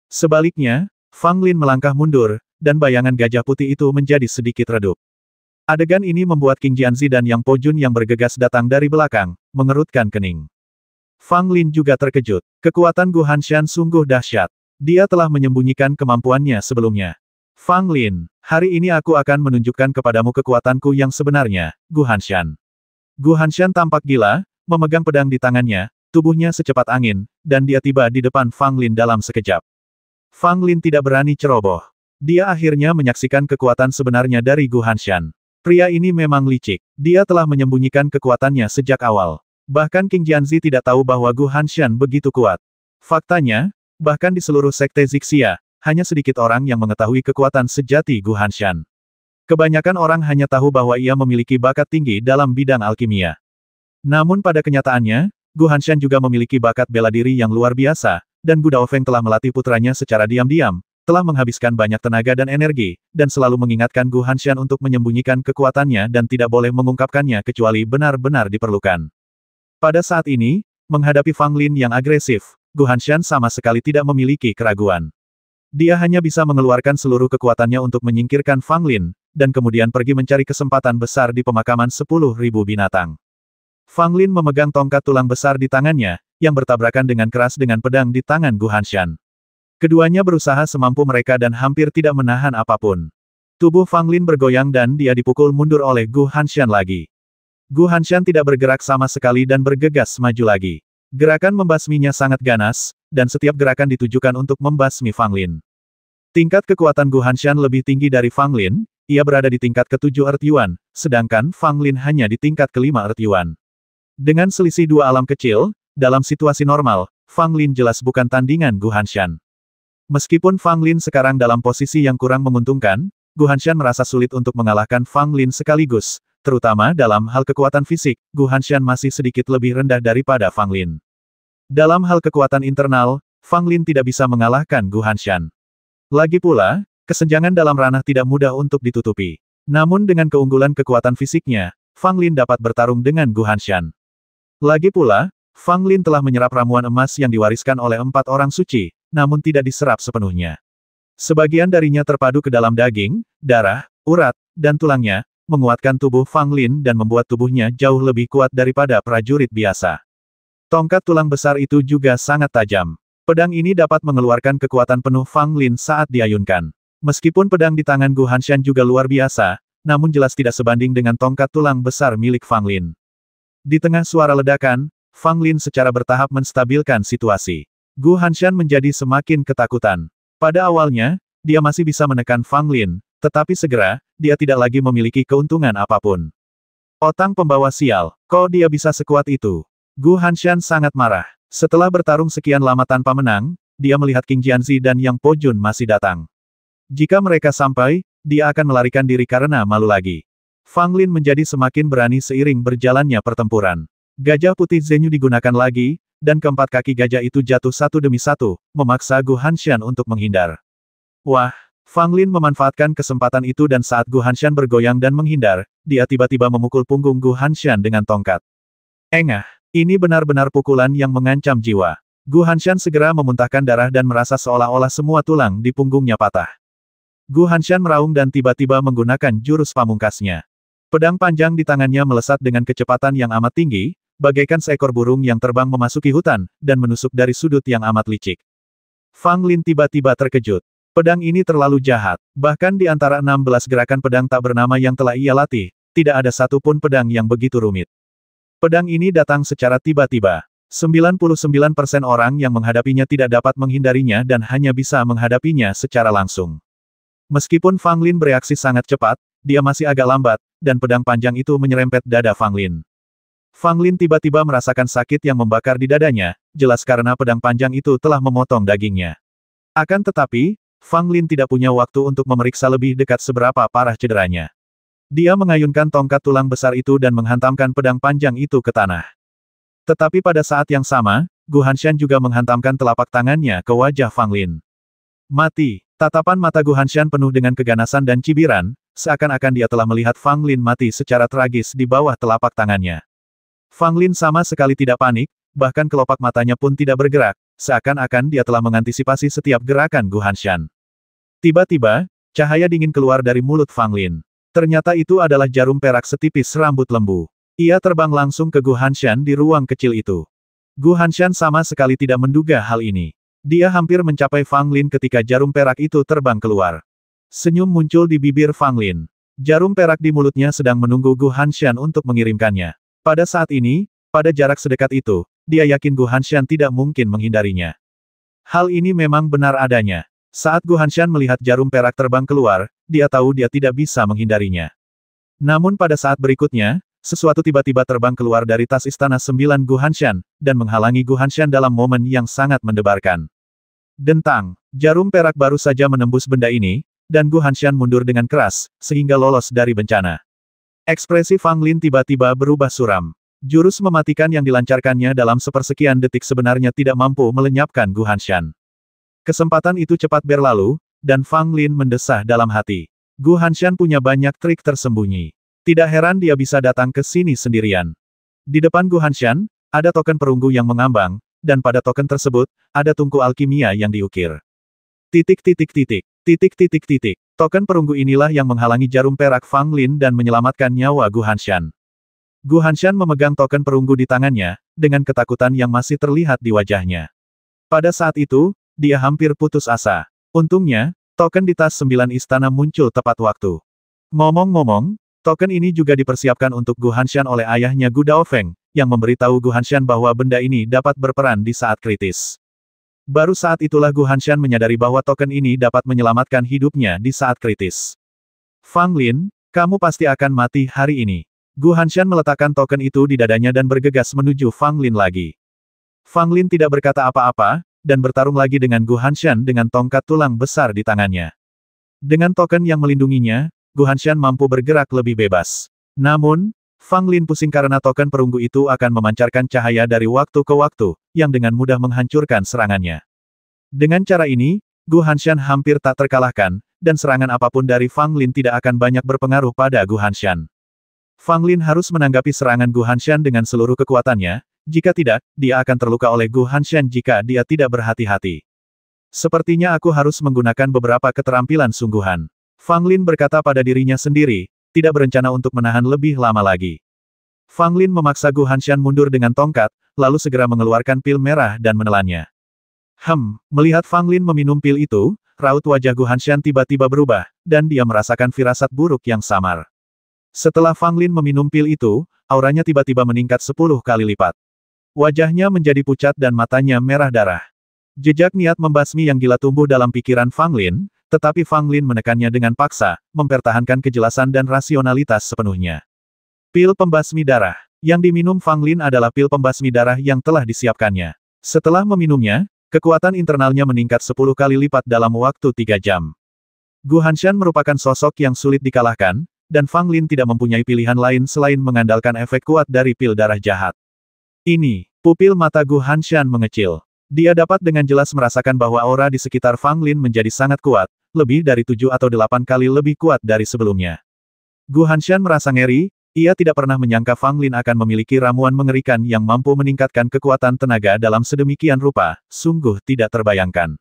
Sebaliknya, Fang Lin melangkah mundur, dan bayangan gajah putih itu menjadi sedikit redup. Adegan ini membuat King Jianzi dan Yang Po Jun yang bergegas datang dari belakang, mengerutkan kening. Fang Lin juga terkejut. Kekuatan Gu Hanshan sungguh dahsyat. Dia telah menyembunyikan kemampuannya sebelumnya. Fang Lin, hari ini aku akan menunjukkan kepadamu kekuatanku yang sebenarnya, Gu Hanshan. Gu Hanshan tampak gila, memegang pedang di tangannya, tubuhnya secepat angin, dan dia tiba di depan Fang Lin dalam sekejap. Fang Lin tidak berani ceroboh. Dia akhirnya menyaksikan kekuatan sebenarnya dari Gu Hanshan. Pria ini memang licik. Dia telah menyembunyikan kekuatannya sejak awal. Bahkan King Jianzi tidak tahu bahwa Gu Hanshan begitu kuat. Faktanya, bahkan di seluruh sekte Zixia, hanya sedikit orang yang mengetahui kekuatan sejati Gu Hanshan. Kebanyakan orang hanya tahu bahwa ia memiliki bakat tinggi dalam bidang alkimia. Namun pada kenyataannya, Gu Hanshan juga memiliki bakat bela diri yang luar biasa, dan Gu Daofeng telah melatih putranya secara diam-diam, telah menghabiskan banyak tenaga dan energi, dan selalu mengingatkan Gu Hanshan untuk menyembunyikan kekuatannya dan tidak boleh mengungkapkannya kecuali benar-benar diperlukan. Pada saat ini, menghadapi Fang Lin yang agresif, Gu Hanshan sama sekali tidak memiliki keraguan. Dia hanya bisa mengeluarkan seluruh kekuatannya untuk menyingkirkan Fang Lin, dan kemudian pergi mencari kesempatan besar di pemakaman 10.000 binatang. Fang Lin memegang tongkat tulang besar di tangannya, yang bertabrakan dengan keras dengan pedang di tangan Gu Hanshan. Keduanya berusaha semampu mereka dan hampir tidak menahan apapun. Tubuh Fang Lin bergoyang dan dia dipukul mundur oleh Gu Hanshan lagi. Gu Hanshan tidak bergerak sama sekali dan bergegas maju lagi. Gerakan membasminya sangat ganas, dan setiap gerakan ditujukan untuk membasmi Fang Lin. Tingkat kekuatan Gu Hanshan lebih tinggi dari Fang Lin, ia berada di tingkat ke-7 Earth Yuan, sedangkan Fang Lin hanya di tingkat ke-5 Earth Yuan. Dengan selisih dua alam kecil, dalam situasi normal, Fang Lin jelas bukan tandingan Gu Hanshan. Meskipun Fang Lin sekarang dalam posisi yang kurang menguntungkan, Gu Hanshan merasa sulit untuk mengalahkan Fang Lin sekaligus, terutama dalam hal kekuatan fisik, Gu Hanshan masih sedikit lebih rendah daripada Fang Lin. Dalam hal kekuatan internal, Fang Lin tidak bisa mengalahkan Gu Hanshan. Lagi pula, kesenjangan dalam ranah tidak mudah untuk ditutupi. Namun dengan keunggulan kekuatan fisiknya, Fang Lin dapat bertarung dengan Gu Hanshan. Lagi pula, Fang Lin telah menyerap ramuan emas yang diwariskan oleh 4 orang suci, namun tidak diserap sepenuhnya. Sebagian darinya terpadu ke dalam daging, darah, urat, dan tulangnya, menguatkan tubuh Fang Lin dan membuat tubuhnya jauh lebih kuat daripada prajurit biasa. Tongkat tulang besar itu juga sangat tajam. Pedang ini dapat mengeluarkan kekuatan penuh Fang Lin saat diayunkan. Meskipun pedang di tangan Gu Hanshan juga luar biasa, namun jelas tidak sebanding dengan tongkat tulang besar milik Fang Lin. Di tengah suara ledakan, Fang Lin secara bertahap menstabilkan situasi. Gu Hanshan menjadi semakin ketakutan. Pada awalnya, dia masih bisa menekan Fang Lin, tetapi segera, dia tidak lagi memiliki keuntungan apapun. Otang pembawa sial, kok dia bisa sekuat itu? Gu Hanshan sangat marah. Setelah bertarung sekian lama tanpa menang, dia melihat King Jianzi dan Yang Po Jun masih datang. Jika mereka sampai, dia akan melarikan diri karena malu lagi. Fang Lin menjadi semakin berani seiring berjalannya pertempuran. Gajah putih Zenyu digunakan lagi, dan keempat kaki gajah itu jatuh satu demi satu, memaksa Gu Hanshan untuk menghindar. Wah, Fang Lin memanfaatkan kesempatan itu dan saat Gu Hanshan bergoyang dan menghindar, dia tiba-tiba memukul punggung Gu Hanshan dengan tongkat. Engah! Ini benar-benar pukulan yang mengancam jiwa. Gu Hanshan segera memuntahkan darah dan merasa seolah-olah semua tulang di punggungnya patah. Gu Hanshan meraung dan tiba-tiba menggunakan jurus pamungkasnya. Pedang panjang di tangannya melesat dengan kecepatan yang amat tinggi, bagaikan seekor burung yang terbang memasuki hutan, dan menusuk dari sudut yang amat licik. Fang Lin tiba-tiba terkejut. Pedang ini terlalu jahat. Bahkan di antara 16 gerakan pedang tak bernama yang telah ia latih, tidak ada satupun pedang yang begitu rumit. Pedang ini datang secara tiba-tiba. 99% orang yang menghadapinya tidak dapat menghindarinya dan hanya bisa menghadapinya secara langsung. Meskipun Fang Lin bereaksi sangat cepat, dia masih agak lambat, dan pedang panjang itu menyerempet dada Fang Lin. Fang Lin tiba-tiba merasakan sakit yang membakar di dadanya, jelas karena pedang panjang itu telah memotong dagingnya. Akan tetapi, Fang Lin tidak punya waktu untuk memeriksa lebih dekat seberapa parah cederanya. Dia mengayunkan tongkat tulang besar itu dan menghantamkan pedang panjang itu ke tanah. Tetapi pada saat yang sama, Gu Hanshan juga menghantamkan telapak tangannya ke wajah Fang Lin. Mati! Tatapan mata Gu Hanshan penuh dengan keganasan dan cibiran, seakan-akan dia telah melihat Fang Lin mati secara tragis di bawah telapak tangannya. Fang Lin sama sekali tidak panik, bahkan kelopak matanya pun tidak bergerak, seakan-akan dia telah mengantisipasi setiap gerakan Gu Hanshan. Tiba-tiba, cahaya dingin keluar dari mulut Fang Lin. Ternyata itu adalah jarum perak setipis rambut lembu. Ia terbang langsung ke Gu Hanshan di ruang kecil itu. Gu Hanshan sama sekali tidak menduga hal ini. Dia hampir mencapai Fang Lin ketika jarum perak itu terbang keluar. Senyum muncul di bibir Fang Lin. Jarum perak di mulutnya sedang menunggu Gu Hanshan untuk mengirimkannya. Pada saat ini, pada jarak sedekat itu, dia yakin Gu Hanshan tidak mungkin menghindarinya. Hal ini memang benar adanya. Saat Gu Hanshan melihat jarum perak terbang keluar, dia tahu dia tidak bisa menghindarinya. Namun pada saat berikutnya, sesuatu tiba-tiba terbang keluar dari tas istana 9 Gu Hanshan, dan menghalangi Gu Hanshan dalam momen yang sangat mendebarkan. Dentang, jarum perak baru saja menembus benda ini, dan Gu Hanshan mundur dengan keras, sehingga lolos dari bencana. Ekspresi Fang Lin tiba-tiba berubah suram. Jurus mematikan yang dilancarkannya dalam sepersekian detik sebenarnya tidak mampu melenyapkan Gu Hanshan. Kesempatan itu cepat berlalu, dan Fang Lin mendesah dalam hati. Gu Hanshan punya banyak trik tersembunyi. Tidak heran dia bisa datang ke sini sendirian. Di depan Gu Hanshan, ada token perunggu yang mengambang, dan pada token tersebut, ada tungku alkimia yang diukir. Titik titik titik, titik titik titik. Token perunggu inilah yang menghalangi jarum perak Fang Lin dan menyelamatkan nyawa Gu Hanshan. Gu Hanshan memegang token perunggu di tangannya, dengan ketakutan yang masih terlihat di wajahnya. Pada saat itu, dia hampir putus asa. Untungnya, token di tas 9 istana muncul tepat waktu. Ngomong-ngomong, token ini juga dipersiapkan untuk Gu Hanshan oleh ayahnya Gu Daofeng, yang memberitahu Gu Hanshan bahwa benda ini dapat berperan di saat kritis. Baru saat itulah Gu Hanshan menyadari bahwa token ini dapat menyelamatkan hidupnya di saat kritis. Fang Lin, kamu pasti akan mati hari ini. Gu Hanshan meletakkan token itu di dadanya dan bergegas menuju Fang Lin lagi. Fang Lin tidak berkata apa-apa, dan bertarung lagi dengan Gu Hanshan dengan tongkat tulang besar di tangannya. Dengan token yang melindunginya, Gu Hanshan mampu bergerak lebih bebas. Namun, Fang Lin pusing karena token perunggu itu akan memancarkan cahaya dari waktu ke waktu, yang dengan mudah menghancurkan serangannya. Dengan cara ini, Gu Hanshan hampir tak terkalahkan, dan serangan apapun dari Fang Lin tidak akan banyak berpengaruh pada Gu Hanshan. Fang Lin harus menanggapi serangan Gu Hanshan dengan seluruh kekuatannya, jika tidak, dia akan terluka oleh Gu Hanshan jika dia tidak berhati-hati. Sepertinya aku harus menggunakan beberapa keterampilan sungguhan. Fang Lin berkata pada dirinya sendiri, tidak berencana untuk menahan lebih lama lagi. Fang Lin memaksa Gu Hanshan mundur dengan tongkat, lalu segera mengeluarkan pil merah dan menelannya. Melihat Fang Lin meminum pil itu, raut wajah Gu Hanshan tiba-tiba berubah, dan dia merasakan firasat buruk yang samar. Setelah Fang Lin meminum pil itu, auranya tiba-tiba meningkat 10 kali lipat. Wajahnya menjadi pucat dan matanya merah darah. Jejak niat membasmi yang gila tumbuh dalam pikiran Fang Lin, tetapi Fang Lin menekannya dengan paksa, mempertahankan kejelasan dan rasionalitas sepenuhnya. Pil pembasmi darah. Yang diminum Fang Lin adalah pil pembasmi darah yang telah disiapkannya. Setelah meminumnya, kekuatan internalnya meningkat 10 kali lipat dalam waktu 3 jam. Gu Hanshan merupakan sosok yang sulit dikalahkan, dan Fang Lin tidak mempunyai pilihan lain selain mengandalkan efek kuat dari pil darah jahat. Ini, pupil mata Gu Hanshan mengecil. Dia dapat dengan jelas merasakan bahwa aura di sekitar Fang Lin menjadi sangat kuat, lebih dari 7 atau 8 kali lebih kuat dari sebelumnya. Gu Hanshan merasa ngeri, ia tidak pernah menyangka Fang Lin akan memiliki ramuan mengerikan yang mampu meningkatkan kekuatan tenaga dalam sedemikian rupa, sungguh tidak terbayangkan.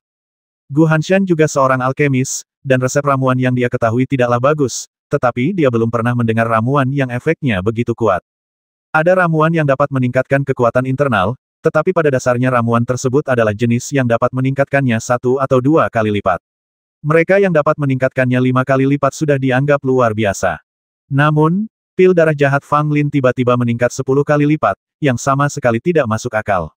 Gu Hanshan juga seorang alkemis, dan resep ramuan yang dia ketahui tidaklah bagus, tetapi dia belum pernah mendengar ramuan yang efeknya begitu kuat. Ada ramuan yang dapat meningkatkan kekuatan internal, tetapi pada dasarnya ramuan tersebut adalah jenis yang dapat meningkatkannya 1 atau 2 kali lipat. Mereka yang dapat meningkatkannya 5 kali lipat sudah dianggap luar biasa. Namun, pil darah jahat Fang Lin tiba-tiba meningkat 10 kali lipat, yang sama sekali tidak masuk akal.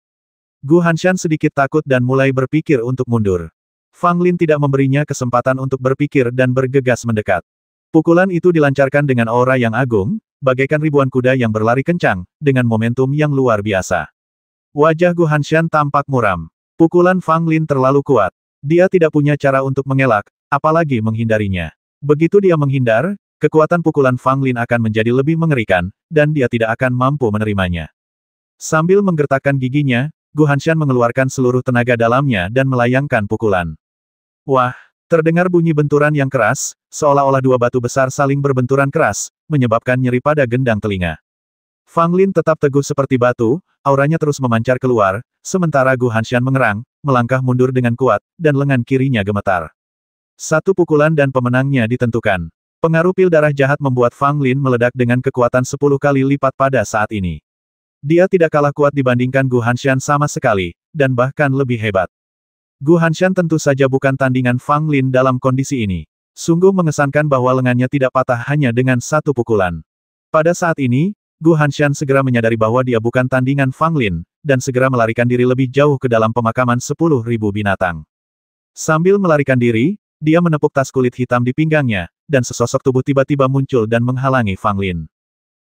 Gu Hanshan sedikit takut dan mulai berpikir untuk mundur. Fang Lin tidak memberinya kesempatan untuk berpikir dan bergegas mendekat. Pukulan itu dilancarkan dengan aura yang agung, bagaikan ribuan kuda yang berlari kencang, dengan momentum yang luar biasa. Wajah Gu Hanshan tampak muram. Pukulan Fang Lin terlalu kuat. Dia tidak punya cara untuk mengelak, apalagi menghindarinya. Begitu dia menghindar, kekuatan pukulan Fang Lin akan menjadi lebih mengerikan, dan dia tidak akan mampu menerimanya. Sambil menggertakkan giginya, Gu Hanshan mengeluarkan seluruh tenaga dalamnya dan melayangkan pukulan. Wah! Terdengar bunyi benturan yang keras, seolah-olah dua batu besar saling berbenturan keras, menyebabkan nyeri pada gendang telinga. Fang Lin tetap teguh seperti batu, auranya terus memancar keluar, sementara Gu Hanshan mengerang, melangkah mundur dengan kuat, dan lengan kirinya gemetar. Satu pukulan dan pemenangnya ditentukan. Pengaruh pil darah jahat membuat Fang Lin meledak dengan kekuatan 10 kali lipat pada saat ini. Dia tidak kalah kuat dibandingkan Gu Hanshan sama sekali, dan bahkan lebih hebat. Gu Hanshan tentu saja bukan tandingan Fang Lin dalam kondisi ini. Sungguh mengesankan bahwa lengannya tidak patah hanya dengan satu pukulan. Pada saat ini, Gu Hanshan segera menyadari bahwa dia bukan tandingan Fang Lin, dan segera melarikan diri lebih jauh ke dalam pemakaman 10.000 binatang. Sambil melarikan diri, dia menepuk tas kulit hitam di pinggangnya, dan sesosok tubuh tiba-tiba muncul dan menghalangi Fang Lin.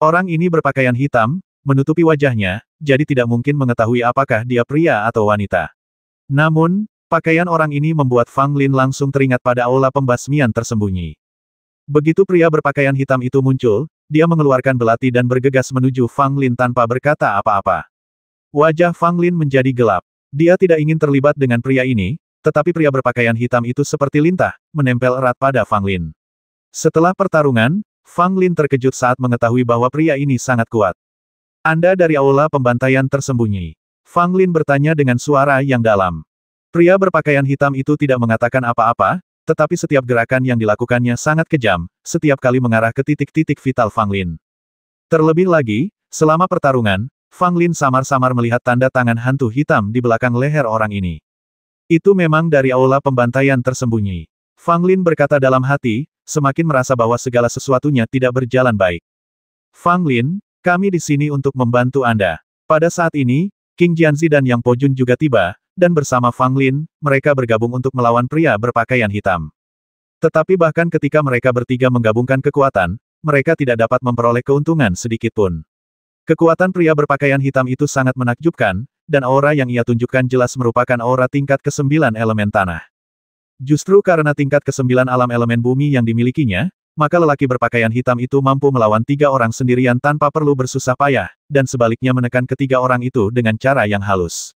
Orang ini berpakaian hitam, menutupi wajahnya, jadi tidak mungkin mengetahui apakah dia pria atau wanita. Namun, pakaian orang ini membuat Fang Lin langsung teringat pada aula pembasmian tersembunyi. Begitu pria berpakaian hitam itu muncul, dia mengeluarkan belati dan bergegas menuju Fang Lin tanpa berkata apa-apa. Wajah Fang Lin menjadi gelap. Dia tidak ingin terlibat dengan pria ini, tetapi pria berpakaian hitam itu seperti lintah, menempel erat pada Fang Lin. Setelah pertarungan, Fang Lin terkejut saat mengetahui bahwa pria ini sangat kuat. Anda dari aula pembantaian tersembunyi. Fang Lin bertanya dengan suara yang dalam. Pria berpakaian hitam itu tidak mengatakan apa-apa, tetapi setiap gerakan yang dilakukannya sangat kejam, setiap kali mengarah ke titik-titik vital Fang Lin. Terlebih lagi, Selama pertarungan, Fang Lin samar-samar melihat tanda tangan hantu hitam di belakang leher orang ini. Itu memang dari aula pembantaian tersembunyi. Fang Lin berkata dalam hati, semakin merasa bahwa segala sesuatunya tidak berjalan baik. Fang Lin, kami di sini untuk membantu Anda. Pada saat ini, King Jianzi dan Yang Pojun juga tiba, dan bersama Fang Lin, mereka bergabung untuk melawan pria berpakaian hitam. Tetapi bahkan ketika mereka bertiga menggabungkan kekuatan, mereka tidak dapat memperoleh keuntungan sedikitpun. Kekuatan pria berpakaian hitam itu sangat menakjubkan, dan aura yang ia tunjukkan jelas merupakan aura tingkat ke-9 elemen tanah. Justru karena tingkat ke-9 alam elemen bumi yang dimilikinya, maka lelaki berpakaian hitam itu mampu melawan 3 orang sendirian tanpa perlu bersusah payah, dan sebaliknya menekan ketiga orang itu dengan cara yang halus.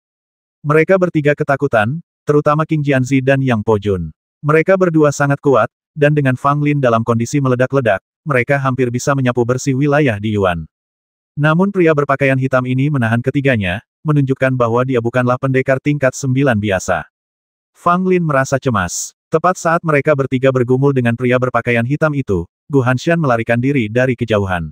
Mereka bertiga ketakutan, terutama King Jianzi dan Yang Pojun. Mereka berdua sangat kuat, dan dengan Fang Lin dalam kondisi meledak-ledak, mereka hampir bisa menyapu bersih wilayah di Yuan. Namun pria berpakaian hitam ini menahan ketiganya, menunjukkan bahwa dia bukanlah pendekar tingkat 9 biasa. Fang Lin merasa cemas. Tepat saat mereka bertiga bergumul dengan pria berpakaian hitam itu, Gu Hanshan melarikan diri dari kejauhan.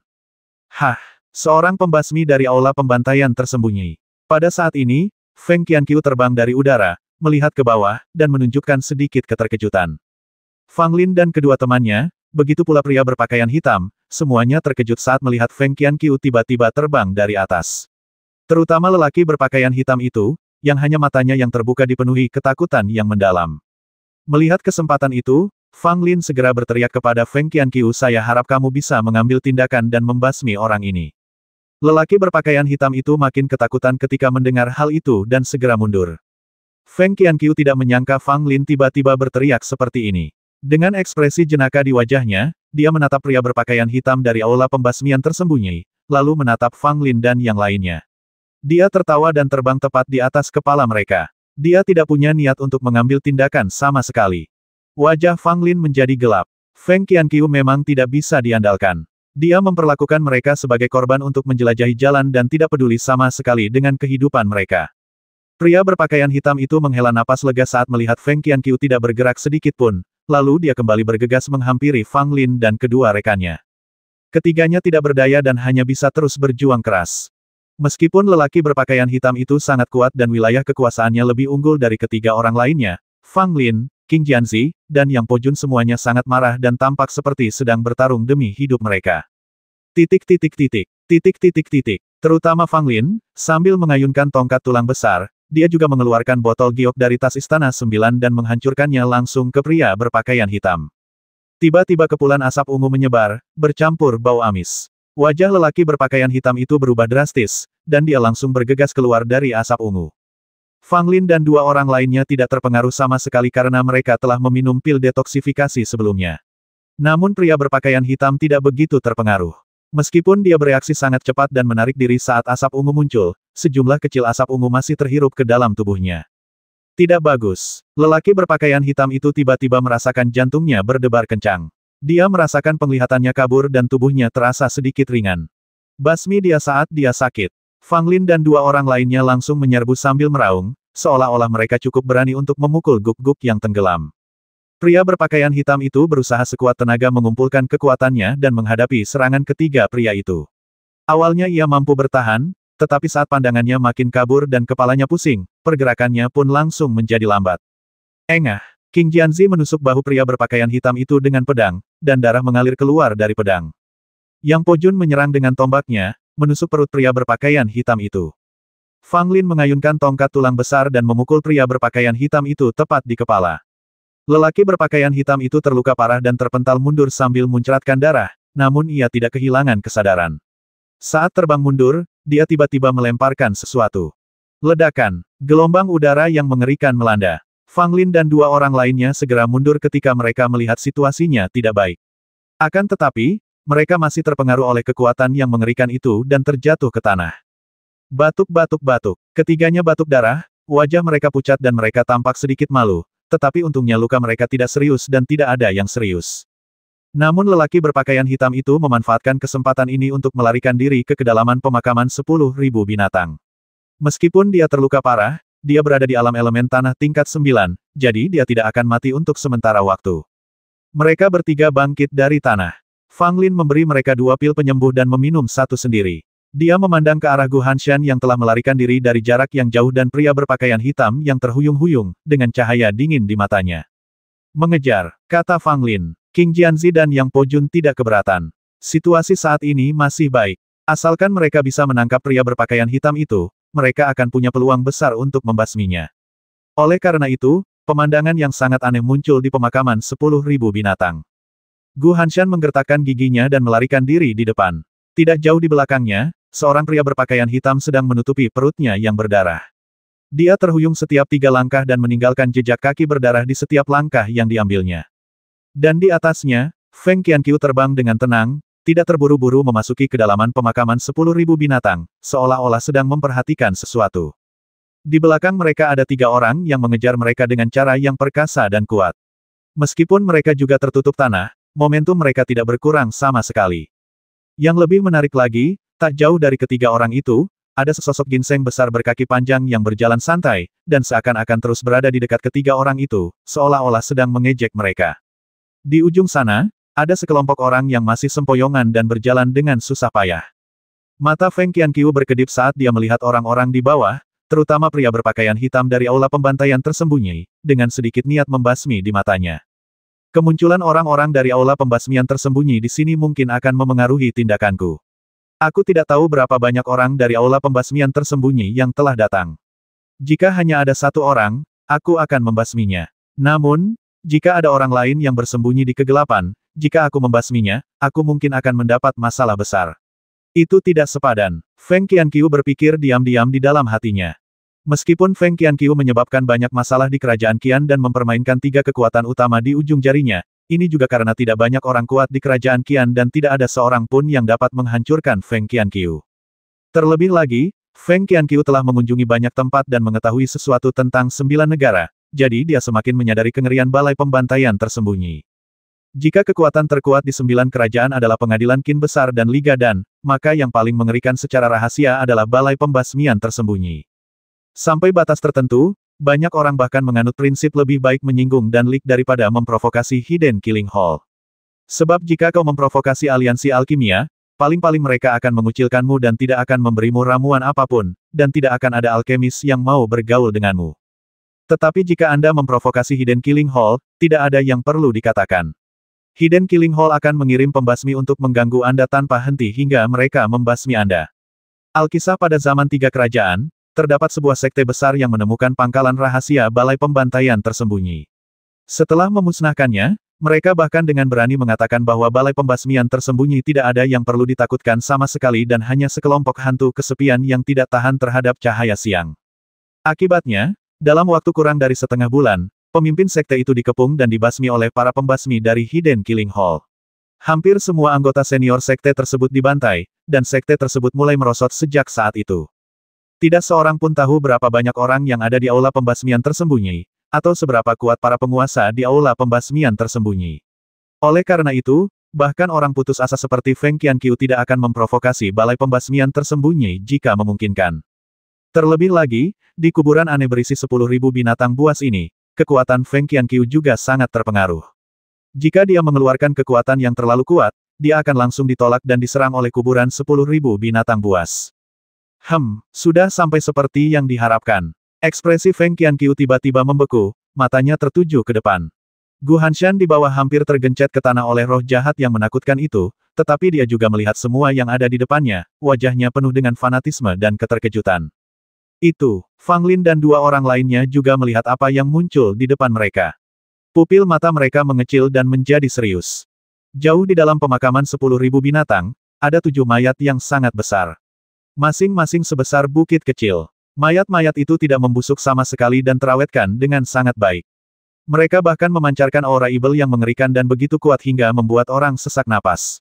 Hah! Seorang pembasmi dari aula pembantaian tersembunyi. Pada saat ini, Feng Qianqiu terbang dari udara, melihat ke bawah, dan menunjukkan sedikit keterkejutan. Fang Lin dan kedua temannya, begitu pula pria berpakaian hitam, semuanya terkejut saat melihat Feng Qianqiu tiba-tiba terbang dari atas. Terutama lelaki berpakaian hitam itu, yang hanya matanya yang terbuka dipenuhi ketakutan yang mendalam. Melihat kesempatan itu, Fang Lin segera berteriak kepada Feng Qianqiu, saya harap kamu bisa mengambil tindakan dan membasmi orang ini. Lelaki berpakaian hitam itu makin ketakutan ketika mendengar hal itu dan segera mundur. Feng Qianqiu tidak menyangka Fang Lin tiba-tiba berteriak seperti ini. Dengan ekspresi jenaka di wajahnya, dia menatap pria berpakaian hitam dari aula pembasmian tersembunyi, lalu menatap Fang Lin dan yang lainnya. Dia tertawa dan terbang tepat di atas kepala mereka. Dia tidak punya niat untuk mengambil tindakan sama sekali. Wajah Fang Lin menjadi gelap. Feng Qianqiu memang tidak bisa diandalkan. Dia memperlakukan mereka sebagai korban untuk menjelajahi jalan dan tidak peduli sama sekali dengan kehidupan mereka. Pria berpakaian hitam itu menghela napas lega saat melihat Feng Qianqiu tidak bergerak sedikit pun, lalu dia kembali bergegas menghampiri Fang Lin dan kedua rekannya. Ketiganya tidak berdaya dan hanya bisa terus berjuang keras. Meskipun lelaki berpakaian hitam itu sangat kuat dan wilayah kekuasaannya lebih unggul dari ketiga orang lainnya, Fang Lin, King Jianzi, dan Yang Pojun semuanya sangat marah dan tampak seperti sedang bertarung demi hidup mereka. Terutama Fang Lin, sambil mengayunkan tongkat tulang besar, dia juga mengeluarkan botol giok dari tas Istana 9 dan menghancurkannya langsung ke pria berpakaian hitam. Tiba-tiba kepulan asap ungu menyebar, bercampur bau amis. Wajah lelaki berpakaian hitam itu berubah drastis, dan dia langsung bergegas keluar dari asap ungu. Fang Lin dan dua orang lainnya tidak terpengaruh sama sekali karena mereka telah meminum pil detoksifikasi sebelumnya. Namun pria berpakaian hitam tidak begitu terpengaruh. Meskipun dia bereaksi sangat cepat dan menarik diri saat asap ungu muncul, sejumlah kecil asap ungu masih terhirup ke dalam tubuhnya. Tidak bagus. Lelaki berpakaian hitam itu tiba-tiba merasakan jantungnya berdebar kencang. Dia merasakan penglihatannya kabur dan tubuhnya terasa sedikit ringan. Basmi dia saat dia sakit. Fang Lin dan dua orang lainnya langsung menyerbu sambil meraung, seolah-olah mereka cukup berani untuk memukul guk-guk yang tenggelam. Pria berpakaian hitam itu berusaha sekuat tenaga mengumpulkan kekuatannya dan menghadapi serangan ketiga pria itu. Awalnya ia mampu bertahan, tetapi saat pandangannya makin kabur dan kepalanya pusing, pergerakannya pun langsung menjadi lambat. Engah! King Jianzi menusuk bahu pria berpakaian hitam itu dengan pedang, dan darah mengalir keluar dari pedang. Yang Pojun menyerang dengan tombaknya, menusuk perut pria berpakaian hitam itu. Fang Lin mengayunkan tongkat tulang besar dan memukul pria berpakaian hitam itu tepat di kepala. Lelaki berpakaian hitam itu terluka parah dan terpental mundur sambil muncratkan darah, namun ia tidak kehilangan kesadaran. Saat terbang mundur, dia tiba-tiba melemparkan sesuatu. Ledakan, gelombang udara yang mengerikan melanda. Fang Lin dan dua orang lainnya segera mundur ketika mereka melihat situasinya tidak baik. Akan tetapi, mereka masih terpengaruh oleh kekuatan yang mengerikan itu dan terjatuh ke tanah. Batuk-batuk-batuk. Ketiganya batuk darah, wajah mereka pucat dan mereka tampak sedikit malu, tetapi untungnya luka mereka tidak serius dan tidak ada yang serius. Namun lelaki berpakaian hitam itu memanfaatkan kesempatan ini untuk melarikan diri ke kedalaman pemakaman 10.000 binatang. Meskipun dia terluka parah, dia berada di alam elemen tanah tingkat 9, jadi dia tidak akan mati untuk sementara waktu. Mereka bertiga bangkit dari tanah. Fang Lin memberi mereka 2 pil penyembuh dan meminum satu sendiri. Dia memandang ke arah Gu Hanshan yang telah melarikan diri dari jarak yang jauh dan pria berpakaian hitam yang terhuyung-huyung, dengan cahaya dingin di matanya. Mengejar, kata Fang Lin. King Jianzi dan Yang Po Jun tidak keberatan. Situasi saat ini masih baik. Asalkan mereka bisa menangkap pria berpakaian hitam itu, mereka akan punya peluang besar untuk membasminya. Oleh karena itu, pemandangan yang sangat aneh muncul di pemakaman 10.000 binatang. Gu Hanshan menggertakkan giginya dan melarikan diri di depan. Tidak jauh di belakangnya, seorang pria berpakaian hitam sedang menutupi perutnya yang berdarah. Dia terhuyung setiap 3 langkah dan meninggalkan jejak kaki berdarah di setiap langkah yang diambilnya. Dan di atasnya, Feng Qianqiu terbang dengan tenang, tidak terburu-buru memasuki kedalaman pemakaman 10.000 binatang, seolah-olah sedang memperhatikan sesuatu. Di belakang mereka ada 3 orang yang mengejar mereka dengan cara yang perkasa dan kuat. Meskipun mereka juga tertutup tanah, momentum mereka tidak berkurang sama sekali. Yang lebih menarik lagi, tak jauh dari ketiga orang itu, ada sesosok ginseng besar berkaki panjang yang berjalan santai, dan seakan-akan terus berada di dekat ketiga orang itu, seolah-olah sedang mengejek mereka. Di ujung sana, ada sekelompok orang yang masih sempoyongan dan berjalan dengan susah payah. Mata Feng Qianqiu berkedip saat dia melihat orang-orang di bawah, terutama pria berpakaian hitam dari aula pembantaian tersembunyi, dengan sedikit niat membasmi di matanya. Kemunculan orang-orang dari aula pembasmian tersembunyi di sini mungkin akan memengaruhi tindakanku. Aku tidak tahu berapa banyak orang dari aula pembasmian tersembunyi yang telah datang. Jika hanya ada 1 orang, aku akan membasminya. Namun, jika ada orang lain yang bersembunyi di kegelapan, jika aku membasminya, aku mungkin akan mendapat masalah besar. Itu tidak sepadan. Feng Qianqiu berpikir diam-diam di dalam hatinya. Meskipun Feng Qianqiu menyebabkan banyak masalah di kerajaan Qian dan mempermainkan 3 kekuatan utama di ujung jarinya, ini juga karena tidak banyak orang kuat di kerajaan Qian dan tidak ada seorang pun yang dapat menghancurkan Feng Qianqiu. Terlebih lagi, Feng Qianqiu telah mengunjungi banyak tempat dan mengetahui sesuatu tentang 9 negara. Jadi dia semakin menyadari kengerian balai pembantaian tersembunyi. Jika kekuatan terkuat di 9 kerajaan adalah pengadilan Qin besar dan Liga Dan, maka yang paling mengerikan secara rahasia adalah balai pembasmian tersembunyi. Sampai batas tertentu, banyak orang bahkan menganut prinsip lebih baik menyinggung dan Lik daripada memprovokasi Hidden Killing Hall. Sebab jika kau memprovokasi aliansi alkimia, paling-paling mereka akan mengucilkanmu dan tidak akan memberimu ramuan apapun, dan tidak akan ada alkemis yang mau bergaul denganmu. Tetapi jika Anda memprovokasi Hidden Killing Hall, tidak ada yang perlu dikatakan. Hidden Killing Hall akan mengirim pembasmi untuk mengganggu Anda tanpa henti hingga mereka membasmi Anda. Alkisah pada zaman 3 kerajaan, terdapat sebuah sekte besar yang menemukan pangkalan rahasia balai pembantaian tersembunyi. Setelah memusnahkannya, mereka bahkan dengan berani mengatakan bahwa balai pembasmian tersembunyi tidak ada yang perlu ditakutkan sama sekali dan hanya sekelompok hantu kesepian yang tidak tahan terhadap cahaya siang. Akibatnya, dalam waktu kurang dari setengah bulan, pemimpin sekte itu dikepung dan dibasmi oleh para pembasmi dari Hidden Killing Hall. Hampir semua anggota senior sekte tersebut dibantai, dan sekte tersebut mulai merosot sejak saat itu. Tidak seorang pun tahu berapa banyak orang yang ada di aula pembasmian tersembunyi, atau seberapa kuat para penguasa di aula pembasmian tersembunyi. Oleh karena itu, bahkan orang putus asa seperti Feng Qianqiu tidak akan memprovokasi balai pembasmian tersembunyi jika memungkinkan. Terlebih lagi, di kuburan aneh berisi 10.000 binatang buas ini, kekuatan Feng Qianqiu juga sangat terpengaruh. Jika dia mengeluarkan kekuatan yang terlalu kuat, dia akan langsung ditolak dan diserang oleh kuburan 10.000 binatang buas. Sudah sampai seperti yang diharapkan. Ekspresi Feng Qianqiu tiba-tiba membeku, matanya tertuju ke depan. Gu Hanshan di bawah hampir tergencet ke tanah oleh roh jahat yang menakutkan itu, tetapi dia juga melihat semua yang ada di depannya, wajahnya penuh dengan fanatisme dan keterkejutan. Itu, Fang Lin dan 2 orang lainnya juga melihat apa yang muncul di depan mereka. Pupil mata mereka mengecil dan menjadi serius. Jauh di dalam pemakaman 10.000 binatang, ada 7 mayat yang sangat besar. Masing-masing sebesar bukit kecil. Mayat-mayat itu tidak membusuk sama sekali dan terawetkan dengan sangat baik. Mereka bahkan memancarkan aura ibel yang mengerikan dan begitu kuat hingga membuat orang sesak napas.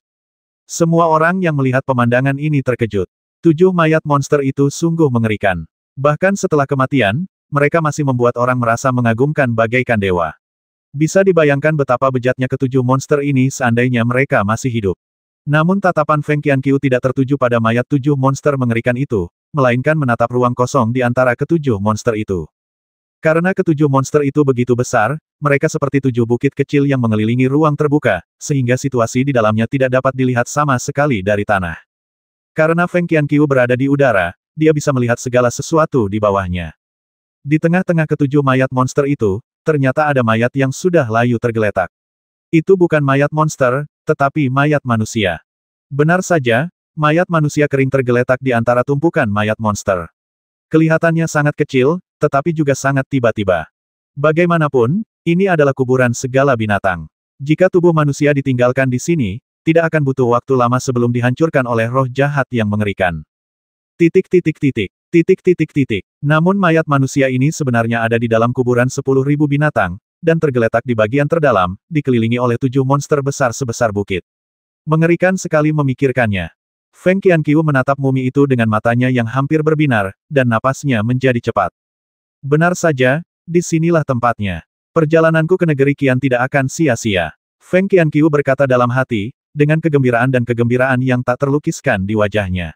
Semua orang yang melihat pemandangan ini terkejut. 7 mayat monster itu sungguh mengerikan. Bahkan setelah kematian, mereka masih membuat orang merasa mengagumkan bagaikan dewa. Bisa dibayangkan betapa bejatnya ke-7 monster ini seandainya mereka masih hidup. Namun tatapan Feng Qianqiu tidak tertuju pada mayat 7 monster mengerikan itu, melainkan menatap ruang kosong di antara ke-7 monster itu. Karena ke-7 monster itu begitu besar, mereka seperti 7 bukit kecil yang mengelilingi ruang terbuka, sehingga situasi di dalamnya tidak dapat dilihat sama sekali dari tanah. Karena Feng Qianqiu berada di udara, dia bisa melihat segala sesuatu di bawahnya. Di tengah-tengah ketujuh mayat monster itu, ternyata ada mayat yang sudah layu tergeletak. Itu bukan mayat monster, tetapi mayat manusia. Benar saja, mayat manusia kering tergeletak di antara tumpukan mayat monster. Kelihatannya sangat kecil, tetapi juga sangat tiba-tiba. Bagaimanapun, ini adalah kuburan segala binatang. Jika tubuh manusia ditinggalkan di sini, tidak akan butuh waktu lama sebelum dihancurkan oleh roh jahat yang mengerikan. Titik. Namun mayat manusia ini sebenarnya ada di dalam kuburan 10.000 binatang, dan tergeletak di bagian terdalam, dikelilingi oleh 7 monster besar sebesar bukit. Mengerikan sekali memikirkannya. Feng Qianqiu menatap mumi itu dengan matanya yang hampir berbinar, dan napasnya menjadi cepat. Benar saja, disinilah tempatnya. Perjalananku ke negeri Qian tidak akan sia-sia. Feng Qianqiu berkata dalam hati, dengan kegembiraan dan kegembiraan yang tak terlukiskan di wajahnya.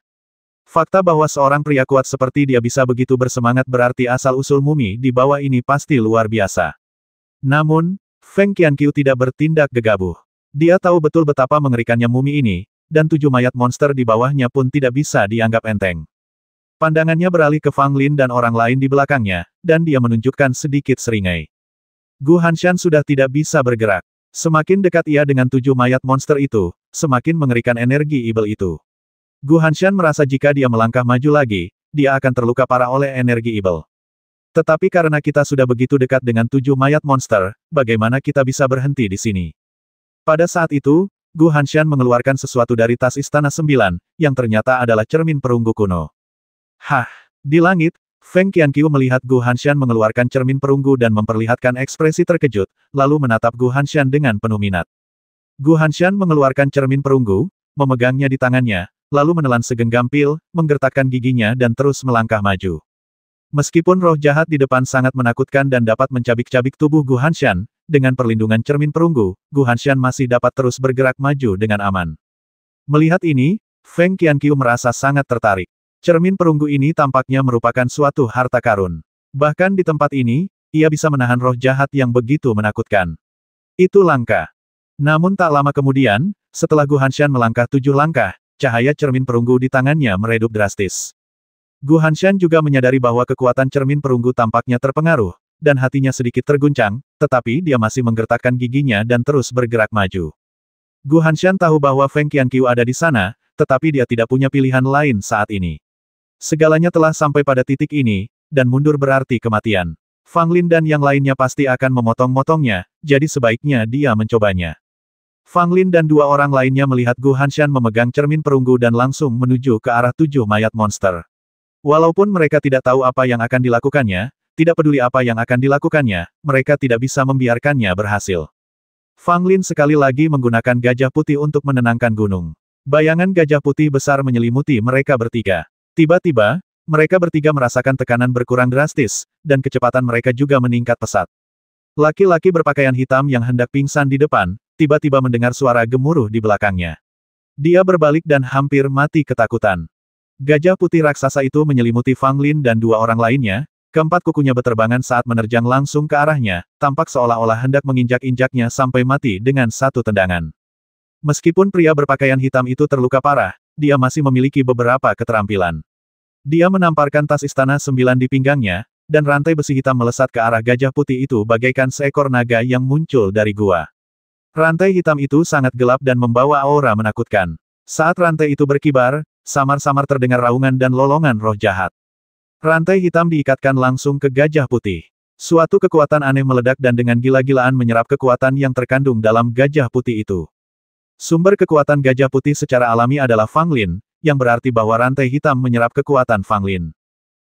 Fakta bahwa seorang pria kuat seperti dia bisa begitu bersemangat berarti asal-usul mumi di bawah ini pasti luar biasa. Namun, Feng Qianqiu tidak bertindak gegabah. Dia tahu betul betapa mengerikannya mumi ini, dan 7 mayat monster di bawahnya pun tidak bisa dianggap enteng. Pandangannya beralih ke Fang Lin dan orang lain di belakangnya, dan dia menunjukkan sedikit seringai. Gu Hanshan sudah tidak bisa bergerak. Semakin dekat ia dengan 7 mayat monster itu, semakin mengerikan energi evil itu. Gu Hanshan merasa jika dia melangkah maju lagi, dia akan terluka parah oleh energi evil. Tetapi karena kita sudah begitu dekat dengan 7 mayat monster, bagaimana kita bisa berhenti di sini? Pada saat itu, Gu Hanshan mengeluarkan sesuatu dari tas Istana 9, yang ternyata adalah cermin perunggu kuno. Hah! Di langit, Feng Qianqiu melihat Gu Hanshan mengeluarkan cermin perunggu dan memperlihatkan ekspresi terkejut, lalu menatap Gu Hanshan dengan penuh minat. Gu Hanshan mengeluarkan cermin perunggu, memegangnya di tangannya, lalu menelan segenggam pil, menggertakkan giginya dan terus melangkah maju. Meskipun roh jahat di depan sangat menakutkan dan dapat mencabik-cabik tubuh Gu Hanshan, dengan perlindungan cermin perunggu, Gu Hanshan masih dapat terus bergerak maju dengan aman. Melihat ini, Feng Qianqiu merasa sangat tertarik. Cermin perunggu ini tampaknya merupakan suatu harta karun. Bahkan di tempat ini, ia bisa menahan roh jahat yang begitu menakutkan. Itu langka. Namun tak lama kemudian, setelah Gu Hanshan melangkah 7 langkah, cahaya cermin perunggu di tangannya meredup drastis. Gu Hanshan juga menyadari bahwa kekuatan cermin perunggu tampaknya terpengaruh, dan hatinya sedikit terguncang, tetapi dia masih menggertakkan giginya dan terus bergerak maju. Gu Hanshan tahu bahwa Feng Qianqiu ada di sana, tetapi dia tidak punya pilihan lain saat ini. Segalanya telah sampai pada titik ini, dan mundur berarti kematian. Fang Lin dan yang lainnya pasti akan memotong-motongnya, jadi sebaiknya dia mencobanya. Fang Lin dan 2 orang lainnya melihat Gu Hanshan memegang cermin perunggu dan langsung menuju ke arah 7 mayat monster. Walaupun mereka tidak tahu apa yang akan dilakukannya, tidak peduli apa yang akan dilakukannya, mereka tidak bisa membiarkannya berhasil. Fang Lin sekali lagi menggunakan gajah putih untuk menenangkan gunung. Bayangan gajah putih besar menyelimuti mereka bertiga. Tiba-tiba, mereka bertiga merasakan tekanan berkurang drastis, dan kecepatan mereka juga meningkat pesat. Laki-laki berpakaian hitam yang hendak pingsan di depan, tiba-tiba mendengar suara gemuruh di belakangnya. Dia berbalik dan hampir mati ketakutan. Gajah putih raksasa itu menyelimuti Fang Lin dan 2 orang lainnya, keempat kukunya beterbangan saat menerjang langsung ke arahnya, tampak seolah-olah hendak menginjak-injaknya sampai mati dengan satu tendangan. Meskipun pria berpakaian hitam itu terluka parah, dia masih memiliki beberapa keterampilan. Dia menamparkan tas Istana 9 di pinggangnya, dan rantai besi hitam melesat ke arah gajah putih itu bagaikan seekor naga yang muncul dari gua. Rantai hitam itu sangat gelap dan membawa aura menakutkan. Saat rantai itu berkibar, samar-samar terdengar raungan dan lolongan roh jahat. Rantai hitam diikatkan langsung ke gajah putih. Suatu kekuatan aneh meledak dan dengan gila-gilaan menyerap kekuatan yang terkandung dalam gajah putih itu. Sumber kekuatan gajah putih secara alami adalah Fang Lin, yang berarti bahwa rantai hitam menyerap kekuatan Fang Lin.